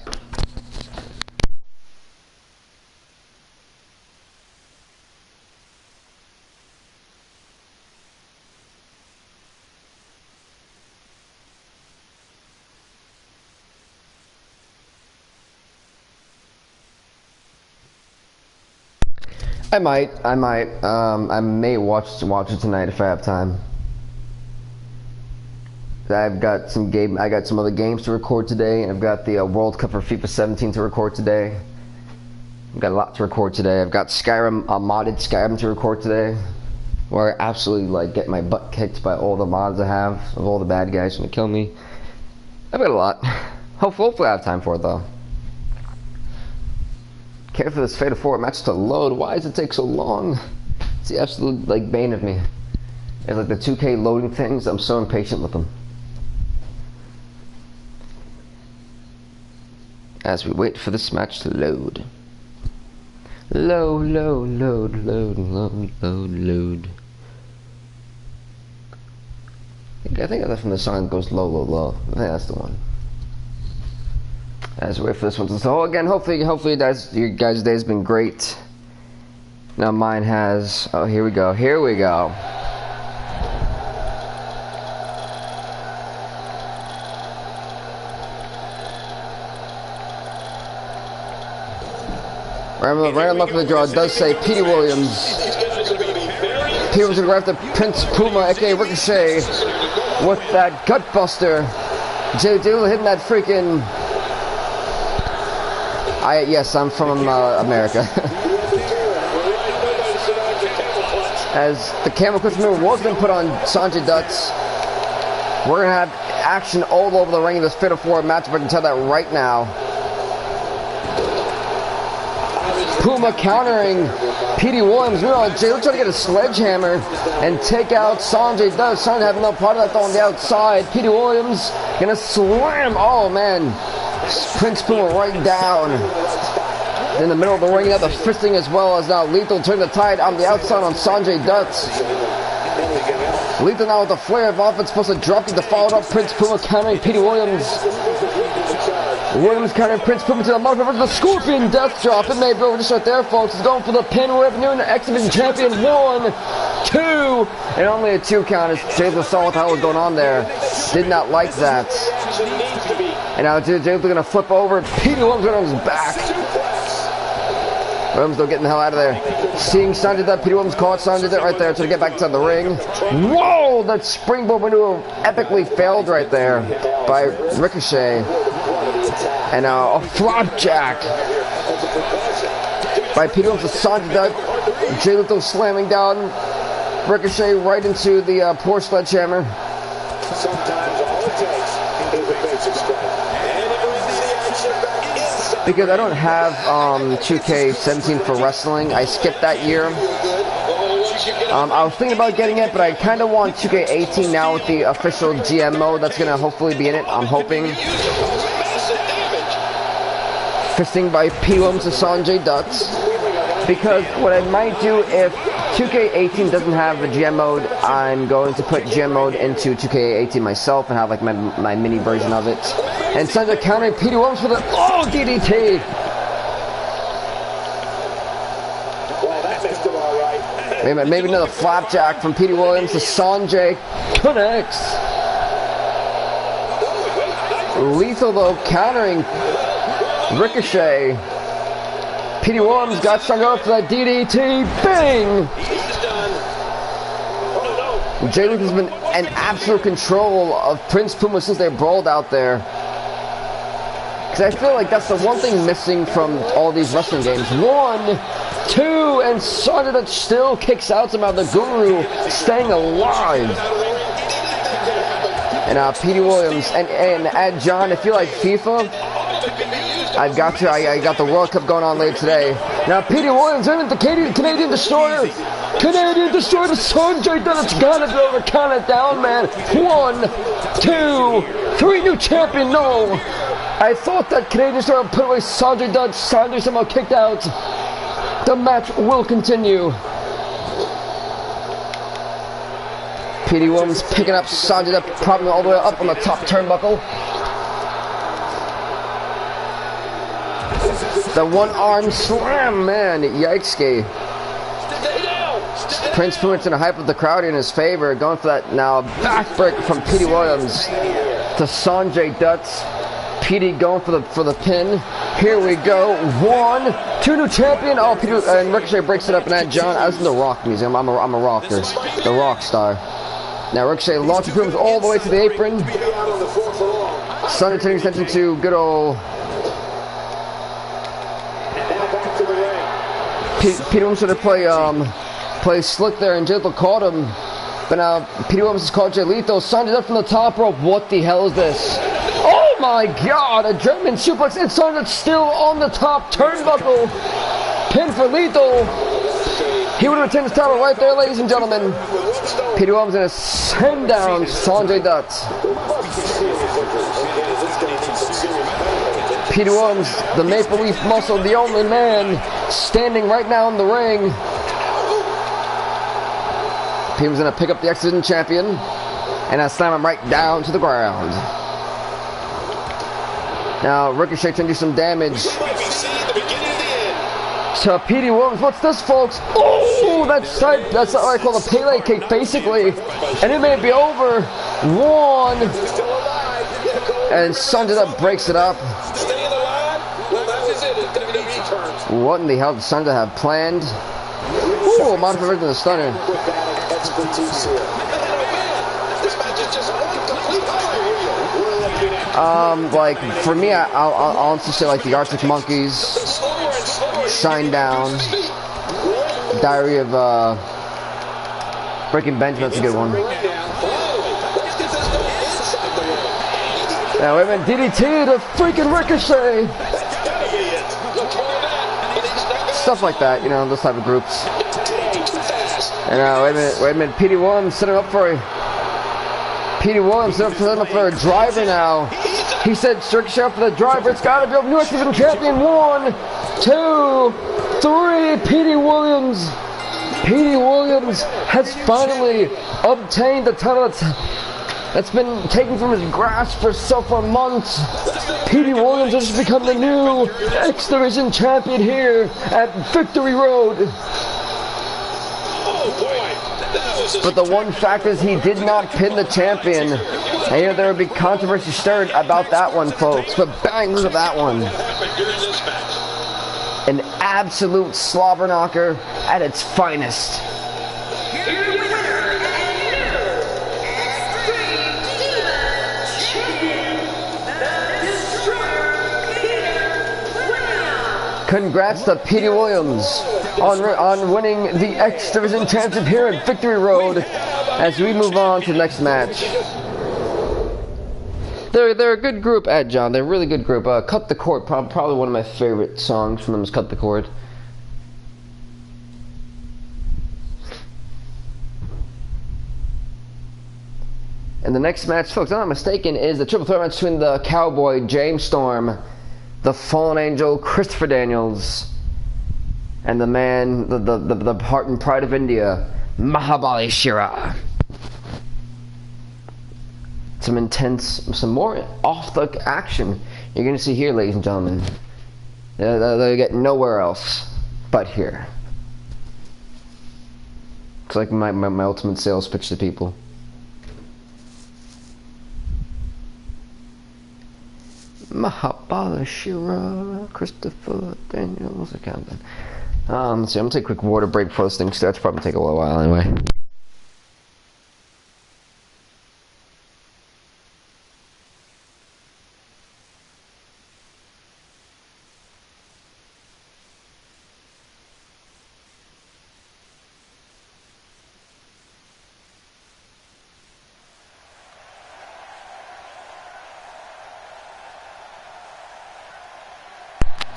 Speaker 1: I may watch it tonight if I have time. I got some other games to record today, and I've got the World Cup for FIFA 17 to record today. I've got a lot to record today. I've got Skyrim, modded Skyrim to record today, where I absolutely get my butt kicked by all the mods I have of all the bad guys trying to kill me. I've got a lot. Hopefully I have time for it though. Care for this Fatal 4 match to load. Why does it take so long? It's the absolute bane of me. It's like the 2K loading things. I'm so impatient with them. As we wait for this match to load. Load. I think that's from the song that goes low. I think that's the one. As we wait for this one to so again, hopefully your guys' day has been great. Now mine has. Oh, here we go. Right on luck of the draw, it does say Petey Williams. Petey Williams going after Prince Puma, aka Ricochet, with that gutbuster. Jay Dooley hitting that freaking. Yes, I'm from America. As the camera clutch move was going to put on Sanjay Dutt, we're going to have action all over the ring in this Fatal 4 match, but I can tell that right now. Puma countering Petey Williams. Jay trying to get a sledgehammer and take out Sanjay Dutt. Sanjay having no part of that on the outside. Petey Williams going to slam. Oh, man. Prince Puma right down in the middle of the ring. Now the fisting as well as now Lethal turn the tide on the outside on Sanjay Dutt. Lethal now with the flare of offense supposed to drop it to follow up. Prince Puma countering Petey Williams. Williams countering Prince Puma to the motherfucker. The Scorpion Death Drop. It may be over just right there, folks. It's going for the pin. Revenue and the X-Division Champion. 1, 2, and only a 2 count as Jay saw what the hell was going on there. Did not like that. And now Jay's going to flip over. Petey Williams on his back. Williams though getting the hell out of there. Seeing Sanjay Dutt, Petey Williams caught Sanjay Dutt right there to get back inside the ring. Whoa! That springboard maneuver epically failed right there by Ricochet. And a flapjack by Petey Williams to Sanjay Dutt. Jay Lethal slamming down Ricochet right into the poor sledgehammer.
Speaker 2: Sometimes all it takes is a basic strike.
Speaker 1: Because I don't have 2k16 for wrestling. I skipped that year. I was thinking about getting it, but I kind of want 2k18 now with the official GM mode that's going to hopefully be in it. I'm hoping. Fisting by P. Williams to Sanjay Dutt. Because what I might do if 2k18 doesn't have the GM mode, I'm going to put GM mode into 2k18 myself and have my mini version of it. And Sanjay countering Petey Williams for the DDT. Maybe another flapjack from Petey Williams to Sanjay. Connects. Lethal though countering Ricochet. Petey Williams got strung up for that DDT. Bang! Jay Lethal has been in absolute control of Prince Puma since they brawled out there. Because I feel like that's the one thing missing from all these wrestling games. 1, 2, and Sanjay Dutt still kicks out somehow. The Guru staying alive. And Petey Williams and John, if you like FIFA, I got the World Cup going on late today. Now Petey Williams in the Canadian Destroyer. Canadian Destroyer to Sanjay Dutt. It's gotta be over. Count it down, man. 1, 2, 3. New champion. No. I thought that Canadian Destroyer would put away Sanjay Dutt. Sanjay somehow kicked out. The match will continue. Petey Williams picking up Sanjay Dutt, probably all the way up on the top turnbuckle. The one-arm slam, man. Yikes. Prince Pumit's gonna hype up the crowd in his favor. Going for that now backbreaker from Petey Williams to Sanjay Dutt. Petey going for the pin. Here we go. 1, 2, new champion. Oh, Petey and Ricochet breaks it up in that John. I was in the Rock Museum. I'm a rocker, the rock star. Now Ricochet launches Pumis all the way to the apron. Sanjay taking attention to good old Petey Williams should have play slick there, and Jay Lethal caught him. But now Petey Williams has caught Jay Lethal. Sanjay up from the top rope. What the hell is this? Oh my God! A German suplex. And Sanjay still on the top turnbuckle. Pin for Lethal. He would have retained his title right there, ladies and gentlemen. Petey Williams gonna send down Sanjay Dutt. Petey Williams, the Maple Leaf Muscle, the only man standing right now in the ring. Petey was going to pick up the X-Division champion and slam him right down to the ground. Now Ricochet can do some damage to Petey Williams. What's this, folks? Oh, that's what I call a Pele kick, basically. And it may be over. 1. And Sanjay Dutt breaks it up. What in the hell did Sanjay have planned? Ooh, modified version of the stunner. Like, for me, I'll honestly say, like, the Arctic Monkeys, Shine Down, Diary of, Breaking Benjamin, that's a good one. Now, wait a minute, DDT to freaking Ricochet! Stuff like that, you know, those type of groups. And wait a minute, Petey Williams setting up for a driver now. He said Ricochet up for the driver. It's gotta be over. New X-Division champion. 1, 2, 3. Petey Williams. Petey Williams has finally obtained the title that's been taken from his grasp for months. Petey Williams has become the new X-Division champion here at Victory Road. But the one fact is he did not pin the champion. And you know, there would be controversy stirred about that one, folks. But bang, look at that one. An absolute slobber knocker at its finest. Congrats to Petey Williams on winning the X-Division Championship here at Victory Road as we move on to the next match. They're a good group at John. They're a really good group. Cut the Cord, probably one of my favorite songs from them is Cut the Cord. And the next match, folks, if I'm not mistaken, is the triple threat match between the Cowboy, James Storm, the Fallen Angel, Christopher Daniels, and the man, the heart and pride of India, Mahabali Shera. Some intense, some more off-the action you're going to see here, ladies and gentlemen. They'll get nowhere else but here. It's like my ultimate sales pitch to people. Mahabali Shera, Christopher Daniels, let's see, I'm gonna take a quick water break before this thing starts. Probably take a little while anyway.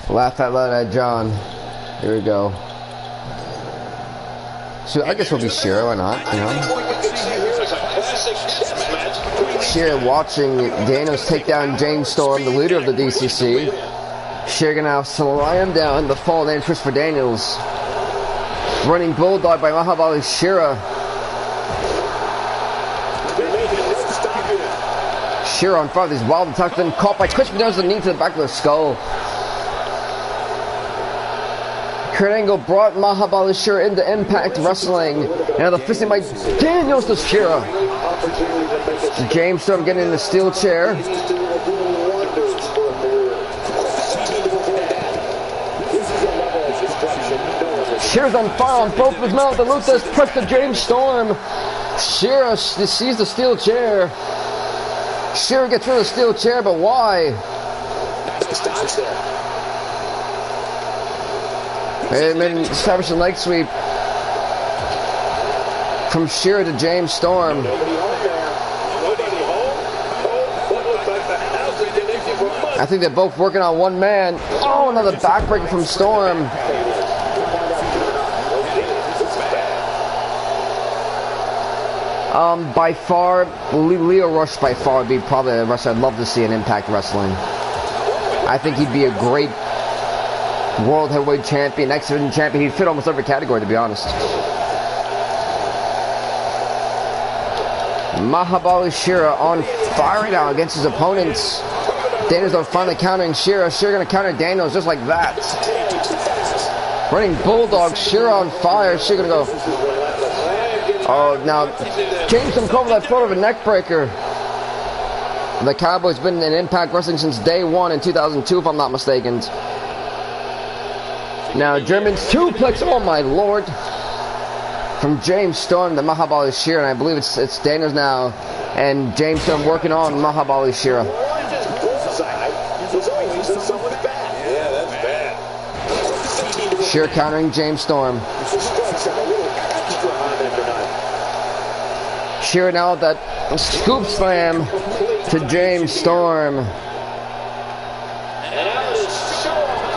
Speaker 1: Laugh out loud at John. Here we go. So I guess we'll be Shera, why not? You know. Shera watching Daniels take down James Storm, the leader of the DCC. Shera gonna now slam down the Fallen Angel Christopher Daniels. Running Bulldog by Mahabali Shera. Shera on front of these wild attacks, then caught by Christopher Daniels with a knee to the back of the skull. Kurt Angle brought Mahabali Shera into Impact Wrestling. Now the fisting by Daniels to Shera. James Storm getting in the steel chair. Shera's on fire on both of his mouth. The Luther's pushed to James Storm. Shera sees the steel chair. Shera gets rid of the steel chair, but why? And then establishing leg sweep from Shera to James Storm. I think they're both working on one man. Oh, another backbreaker from Storm. By far, Leo Rush by far would be probably a wrestler I'd love to see in Impact Wrestling. I think he'd be a great World Heavyweight Champion, X-Division Champion. He'd fit almost every category, to be honest. Mahabali Shera on fire now against his opponents. Daniels finally countering Shera. Shera gonna counter Daniels just like that. Running Bulldog, Shera on fire. Shera gonna go. Oh, now James Storm called that photo of a neck breaker. The Cowboy's been in Impact Wrestling since day one in 2002, if I'm not mistaken. Now German's suplex, oh my lord, from James Storm to Mahabali Shera, and I believe it's Daniels now, and James Storm working on Mahabali Shera. Shera countering James Storm. Shera now with that scoop slam to James Storm.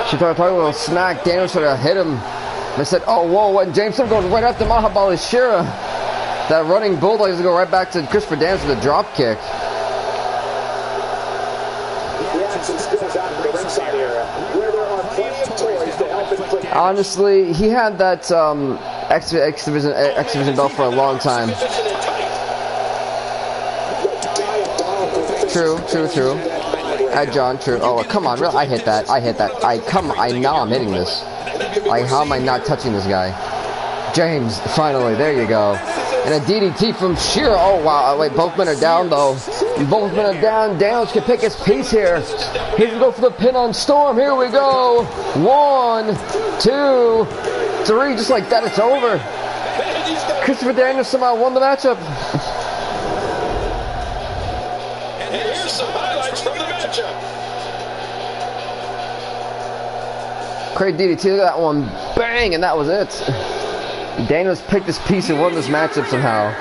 Speaker 1: She thought a little smack. Daniels sort of hit him. They said, oh, whoa, and James Storm goes right after Mahabali Shera. That running Bulldog is going to go right back to Christopher Daniels with a drop kick. Honestly, he had that X-Division belt for a long time. True. At John, true. Oh, come on, really? I hit that. Now I'm hitting this. Like, how am I not touching this guy? James, finally, there you go. And a DDT from Shera. Oh, wow. Wait, both men are down, though. Both men are down. Daniels can pick his piece here. He's going to go for the pin on Storm. Here we go. 1, 2, 3. Just like that, it's over. Christopher Daniels somehow won the matchup.
Speaker 2: And here's some highlights from the matchup.
Speaker 1: Great DDT, look at that one. Bang, and that was it. Daniels picked this piece and won this matchup somehow.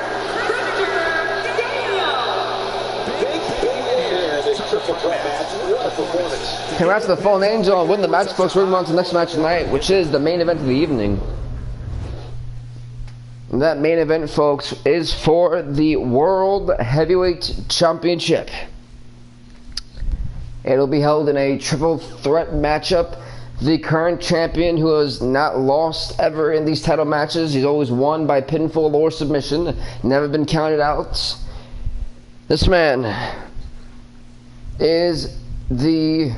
Speaker 1: Congrats to the Fallen Angel and win the match, folks. We're moving on to the next match tonight, which is the main event of the evening. And that main event, folks, is for the World Heavyweight Championship. It'll be held in a triple threat matchup. The current champion, who has not lost ever in these title matches, he's always won by pinfall or submission, never been counted out. This man is the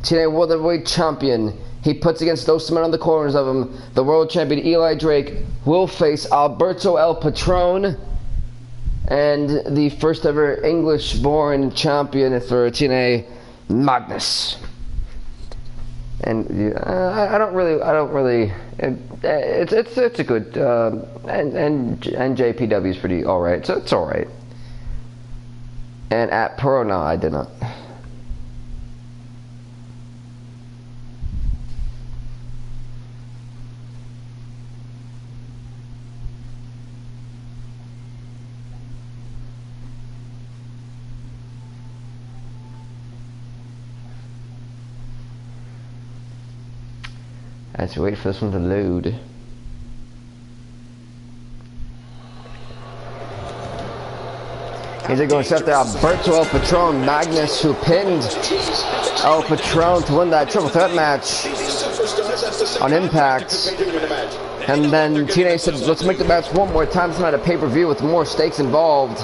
Speaker 1: TNA World Heavyweight Champion. He puts against those men on the corners of him. The world champion Eli Drake will face Alberto El Patron, and the first ever English-born champion for TNA, Magnus. And I don't really. It's a good and JPW is pretty all right. So it's all right. And at Pro, no, I did not. As we wait for this one to load. He's going to set there Alberto El Patron, Magnus, who pinned El Patron to win that triple threat match on Impact. And then TNA said, let's make the match one more time, this time at a pay-per-view with more stakes involved.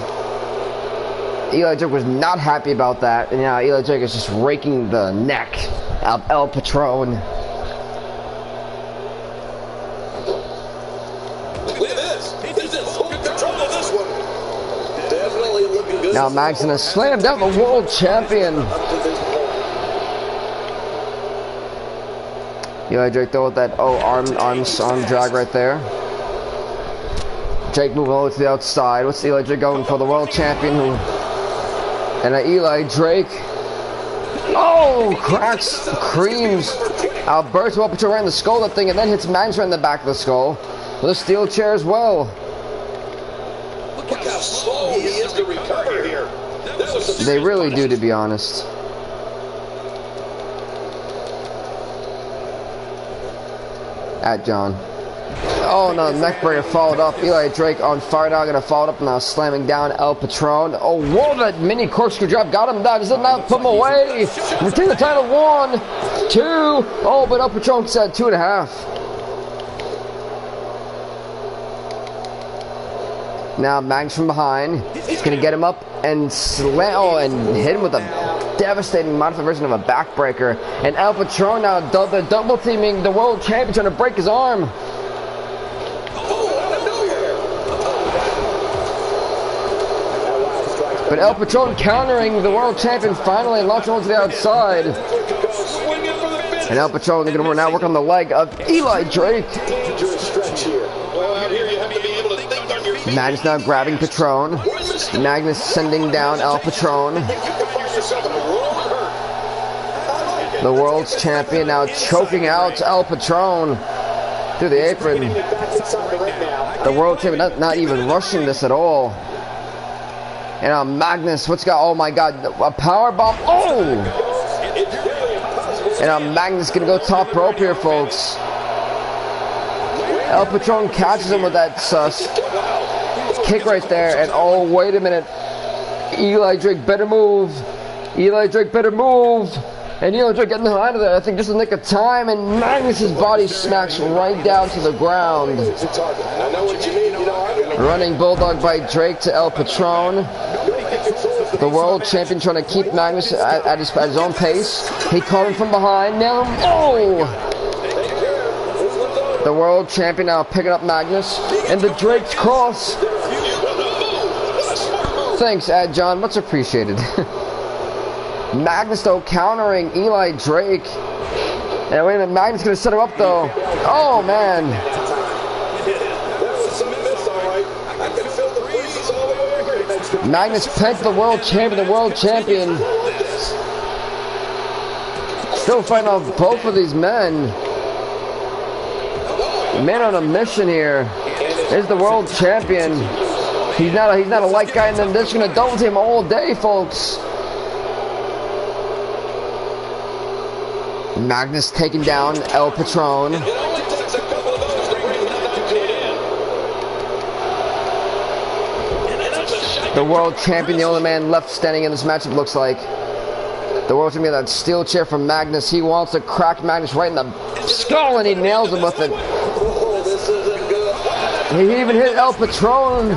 Speaker 1: Eli Drake was not happy about that, and now Eli Drake is just raking the neck of El Patron. Now Max gonna slam down the world champion. Eli Drake though with that arm drag right there. Drake moving over to the outside. What's Eli Drake going for? The world champion who... And Eli Drake... Oh! Creams Alberto up to right in the skull that thing and then hits Magnus right in the back of the skull. With a steel chair as well.
Speaker 2: Look how slow he is to recover here.
Speaker 1: They really do, to be honest. At John. Oh no, neckbreaker followed up. Eli Drake on fire now, gonna follow up now, slamming down El Patron. Oh, whoa, that mini corkscrew drop got him down. Does it not put him away? Retain the title, 1, 2. Oh, but El Patron said 2.5. Now Magnus from behind. He's gonna get him up and slam. Oh, and hit him with a devastating modified version of a backbreaker. And El Patron now double teaming the world champion, trying to break his arm. But El Patron countering the world champion finally and launching one to the outside. And El Patron is going to now work on the leg of Eli Drake. Magnus now grabbing Patron. Magnus sending down El Patron. The world's champion now choking out El Patron through the apron. The world champion not even rushing this at all. And Magnus, what's got? Oh my God, a power bomb! Oh! And Magnus gonna go top rope here, folks. El Patron catches him with that kick right there, and oh wait a minute, Eli Drake better move. Eli Drake better move. And Eli Drake getting out of there, I think just in the nick of time, and Magnus's body smacks right down to the ground. Running bulldog by Drake to El Patron. The world champion trying to keep Magnus at his own pace. He caught him from behind. Now, oh! The world champion now picking up Magnus. And the Drake's cross. Thanks, Ad John. Much appreciated. Magnus though countering Eli Drake. And wait a minute, Magnus gonna set him up though. Oh man. Magnus pegged the world champion, Still fighting off both of these men. Man on a mission here. Is the world champion. He's not a light guy, and then they're just gonna double team all day, folks. Magnus taking down El Patron. The world champion, the only man left standing in this matchup, looks like. The world champion, that steel chair from Magnus. He wants to crack Magnus right in the skull, and he nails him with it. He even hit El Patron.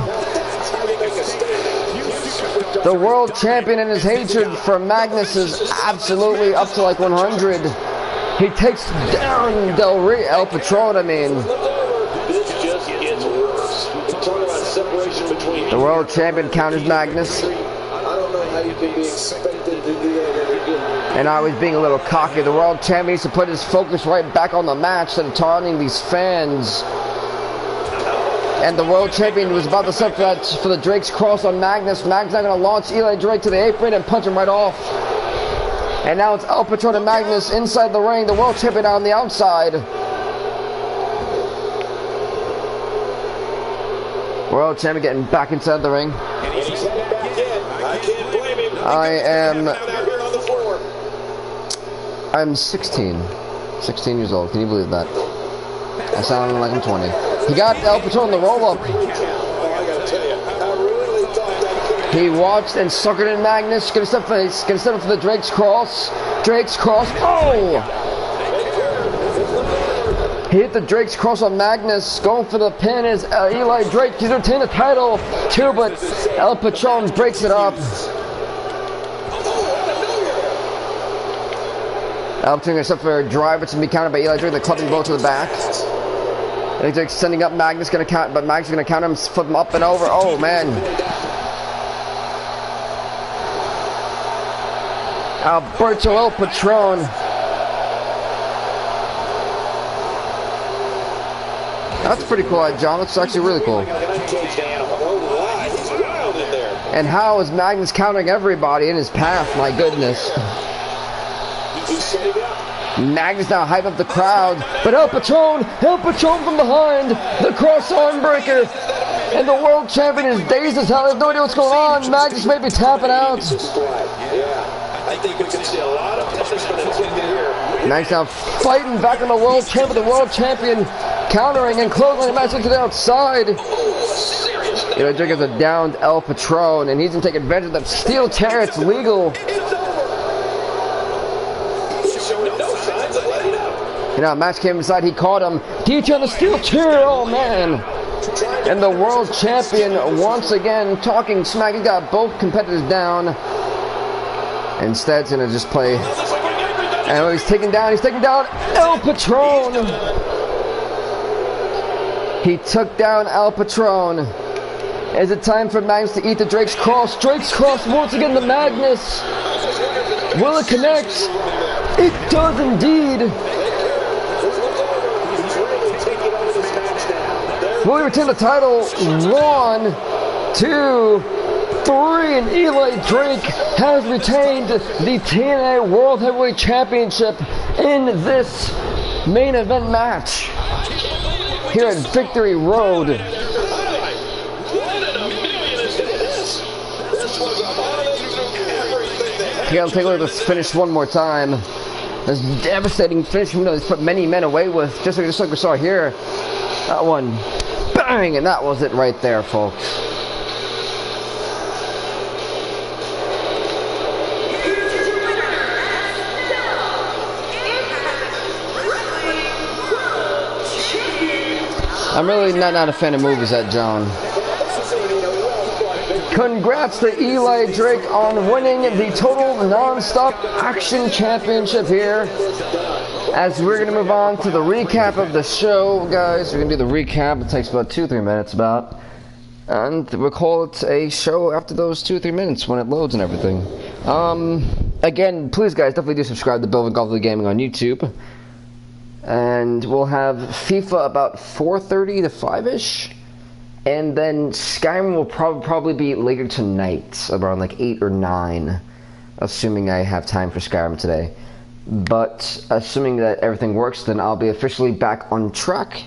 Speaker 1: The world champion and his hatred for Magnus is absolutely up to like 100. He takes down El Patron, I mean. The world champion counters Magnus. And I was being a little cocky. The world champion needs to put his focus right back on the match and taunting these fans. And the world champion was about to set for the Drake's cross on Magnus. Magnus now going to launch Eli Drake to the apron and punch him right off. And now it's El Patron and Magnus inside the ring. The world champion on the outside. World champion getting back inside the ring. I'm 16 years old. Can you believe that? I sound like I'm 20. He got El Patron the roll up. He watched and suckered in Magnus. Gonna step for the Drake's cross. Oh! He hit the Drake's cross on Magnus. Going for the pin is Eli Drake. He's retained the title too, but El Patron breaks it up. El Patron gonna step for a drive, which can be countered by Eli Drake. The clubbing blow to the back. Eli Drake sending up Magnus, gonna count, but Magnus gonna counter him, flip him up and over. Oh man. Alberto El Patron. That's pretty cool, John. That's actually really cool. And how is Magnus countering everybody in his path? My goodness. Magnus now hype up the crowd, but El Patron from behind, the cross arm breaker, and the world champion is dazed as hell. Has no idea what's going on. Magnus may be tapping out.
Speaker 2: I think we can see a lot of punishment inflicted here.
Speaker 1: Magnus now fighting back on the world champion. The world champion countering and closing the match to the outside. Drake has a downed El Patron, and he's gonna take advantage of that steel chair. It's legal. Match came inside, he caught him. DT on the steel chair, oh man. And the world champion once again talking smack. He got both competitors down. Instead, he's gonna just play. And he's taking down El Patron. He took down El Patron. Is it time for Magnus to eat the Drake's Cross? Drake's Cross once again to Magnus. Will it connect? It does indeed. Will he retain the title? 1, 2, 3, and Eli Drake has retained the TNA World Heavyweight Championship in this main event match here at Victory Road. Okay, I'll take a look at this finish one more time. This devastating finish, he's put many men away with, just like we saw here. That one. Bang! And that was it right there, folks. I'm really not a fan of movies, that John. Congrats to Eli Drake on winning the Total Non-Stop Action Championship here. As we're going to move on to the recap of the show, guys. We're going to do the recap. It takes about 2-3 minutes about. And we'll call it a show after those 2-3 minutes when it loads and everything. Again, please, guys, definitely do subscribe to Bill and Golf Gaming on YouTube. And we'll have FIFA about 4:30 to 5-ish. And then Skyrim will probably be later tonight, around like 8 or 9. Assuming I have time for Skyrim today. But assuming that everything works, then I'll be officially back on track.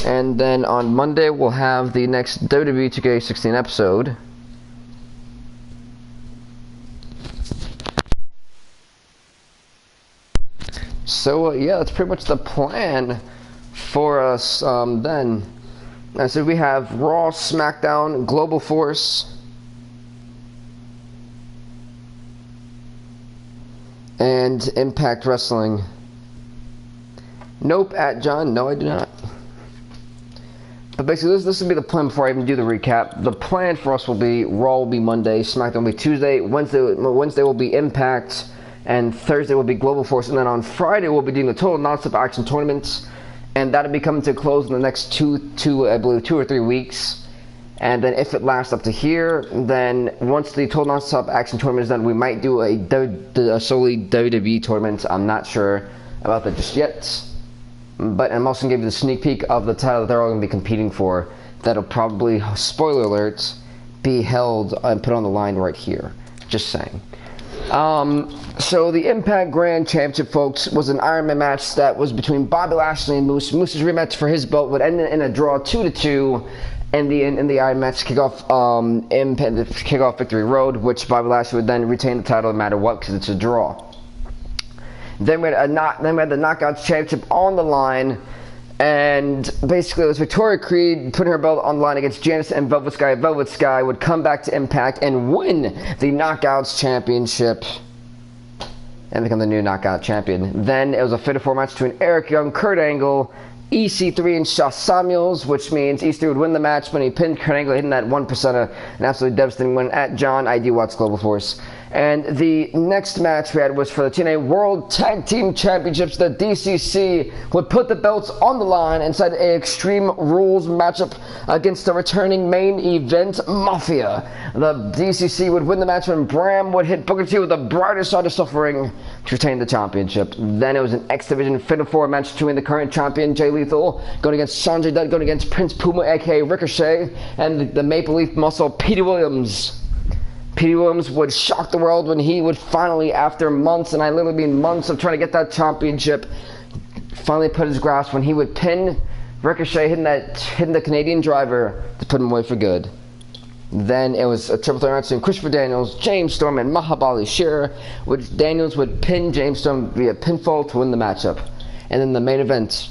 Speaker 1: And then on Monday, we'll have the next WWE 2k16 episode. So, yeah, that's pretty much the plan for us then. So we have Raw, SmackDown, Global Force, and Impact Wrestling. Nope, at John. No, I do not. But basically, this will be the plan before I even do the recap. The plan for us will be Raw will be Monday, SmackDown will be Tuesday, Wednesday will be Impact, and Thursday will be Global Force. And then on Friday, we'll be doing the Total Non-Stop Action tournaments. And that'll be coming to a close in the next I believe 2 or 3 weeks. And then if it lasts up to here, then once the Total Non-Stop Action tournament is done, we might do a solely WWE tournament. I'm not sure about that just yet. But I'm also going to give you the sneak peek of the title that they're all going to be competing for. That'll probably, spoiler alert, be held and put on the line right here. Just saying. So the Impact Grand Championship, folks, was an Iron Man match that was between Bobby Lashley and Moose. Moose's rematch for his belt would end in a draw 2-2 in the Iron match to kick off Victory Road, which Bobby Lashley would then retain the title no matter what because it's a draw. Then we had the Knockouts Championship on the line, and basically it was Victoria Creed putting her belt on the line against Janice and Velvet Sky. Velvet Sky would come back to Impact and win the Knockouts Championship and become the new Knockout Champion. Then it was a Fatal 4 match between Eric Young, Kurt Angle, EC3, and Shaw Samuels, which means EC3 would win the match when he pinned Kurt Angle, hitting that 1%, an absolutely devastating win at John ID Watts Global Force. And the next match we had was for the TNA World Tag Team Championships. The DCC would put the belts on the line inside an Extreme Rules matchup against the returning main event Mafia. The DCC would win the match when Bram would hit Booker T with the brightest side of suffering to retain the championship. Then it was an X Division Fatal 4 match between the current champion Jay Lethal going against Sanjay Dutt, going against Prince Puma aka Ricochet, and the Maple Leaf Muscle Petey Williams. Petey Williams would shock the world when he would finally, after months, and I literally mean months of trying to get that championship, finally put his grasp when he would pin Ricochet, hitting the Canadian driver to put him away for good. Then it was a triple threat match between Christopher Daniels, James Storm, and Mahabali Shera, which Daniels would pin James Storm via pinfall to win the matchup. And then the main event,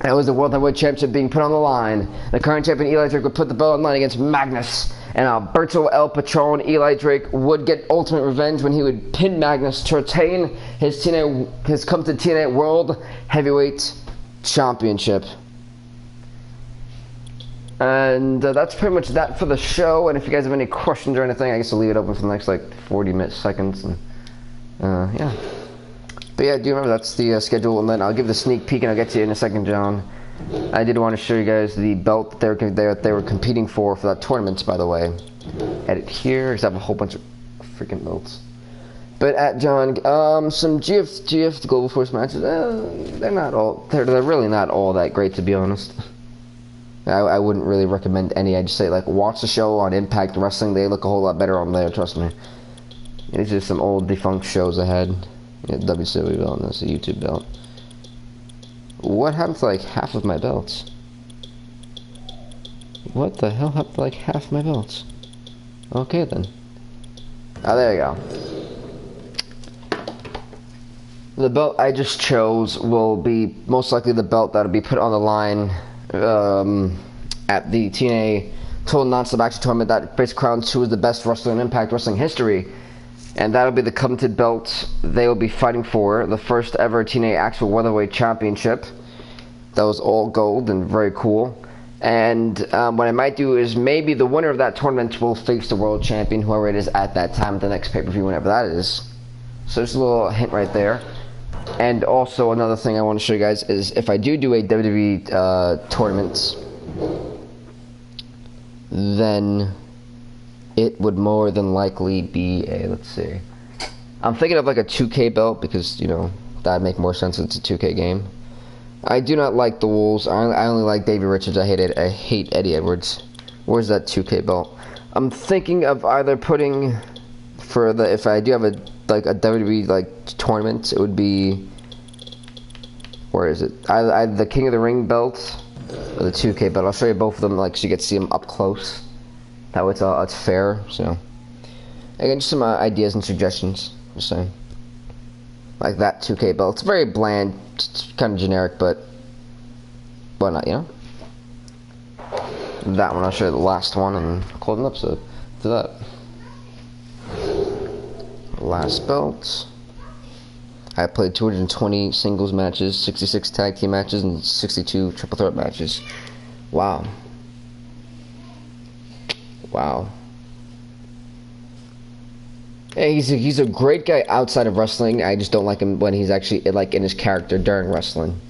Speaker 1: that was the World Heavyweight Championship being put on the line. The current champion Eli Drake would put the belt on the line against Magnus. And Alberto El Patron, Eli Drake, would get ultimate revenge when he would pin Magnus to retain his come to TNA World Heavyweight Championship. And that's pretty much that for the show. And if you guys have any questions or anything, I guess I'll leave it open for the next like 40 seconds. And yeah. But yeah, do you remember that's the schedule? And then I'll give the sneak peek and I'll get to you in a second, John. I did want to show you guys the belt that they were competing for that tournament, by the way. Edit here, because I have a whole bunch of freaking belts. But at John, some GF Global Force matches, they're really not all that great, to be honest. I wouldn't really recommend any. I'd just say, like, watch the show on Impact Wrestling. They look a whole lot better on there, trust me. These are some old defunct shows I had. Yeah, WCW belt, and that's a YouTube belt. What happened to like half of my belts? What the hell happened to like half my belts? Okay then. Oh, there you go. The belt I just chose will be most likely the belt that'll be put on the line at the TNA Total Non-Stop Action Tournament that basically crowns who is the best wrestler in Impact Wrestling history. And that'll be the coveted belt they will be fighting for, the first ever TNA Actual Weatherweight Championship. That was all gold and very cool. And what I might do is maybe the winner of that tournament will face the world champion, whoever it is at that time, at the next pay-per-view, whenever that is. So just a little hint right there. And also another thing I want to show you guys is if I do a WWE tournament, then it would more than likely be a, let's see, I'm thinking of like a 2K belt because, you know, that'd make more sense. It's a 2K game. I do not like the Wolves. I only like Davey Richards. I hate Eddie Edwards. Where's that 2K belt? I'm thinking of either putting for the, if I do have a WWE like tournament, it would be, where is it? Either the King of the Ring belt or the 2K belt. I'll show you both of them, like, so you get to see them up close. That way it's fair. So again, just some ideas and suggestions. Just saying. Like that 2K belt. It's very bland, it's kind of generic, but why not, you know? That one, I'll show you the last one and close an episode to that. Last belt. I played 220 singles matches, 66 tag team matches, and 62 triple threat matches. Wow. Wow. Hey, he's a great guy outside of wrestling. I just don't like him when he's actually like in his character during wrestling.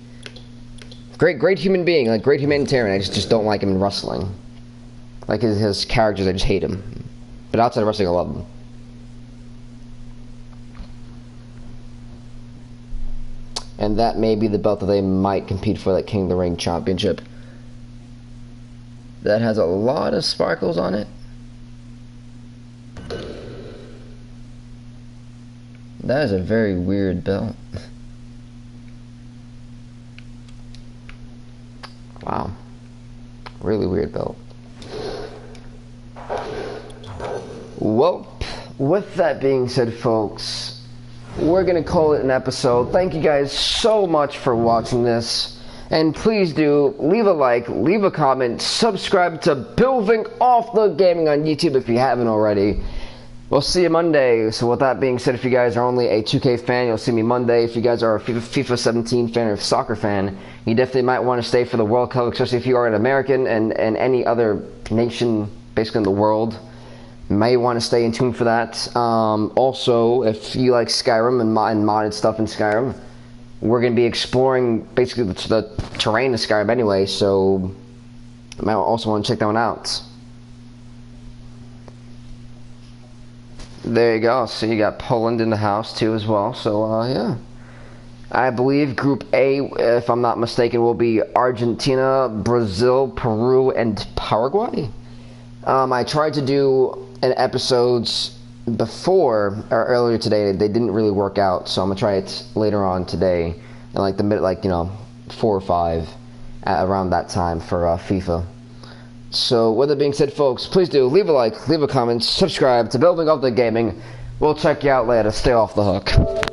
Speaker 1: Great human being, like great humanitarian. I just don't like him in wrestling. Like his characters, I just hate him. But outside of wrestling, I love him. And that may be the belt that they might compete for, that King of the Ring Championship. That has a lot of sparkles on it. That is a very weird belt. Wow. Really weird belt. Well, with that being said, folks, we're going to call it an episode. Thank you guys so much for watching this. And please do leave a like, leave a comment, subscribe to Building Off the Gaming on YouTube if you haven't already. We'll see you Monday. So with that being said, if you guys are only a 2K fan, you'll see me Monday. If you guys are a FIFA 17 fan or a soccer fan, you definitely might want to stay for the World Cup, especially if you are an American and any other nation basically in the world. May want to stay in tune for that. Also, if you like Skyrim and modded stuff in Skyrim, we're going to be exploring basically the terrain of Skyrim anyway, so you might also want to check that one out. There you go. So you got Poland in the house too as well. So yeah. I believe Group A, if I'm not mistaken, will be Argentina, Brazil, Peru, and Paraguay. I tried to do an episodes before or earlier today. They didn't really work out, so I'm gonna try it later on today, in like the mid, 4 or 5, around that time for FIFA. So with that being said, folks, please do leave a like, leave a comment, subscribe to Building Up the Gaming. We'll check you out later. Stay off the hook.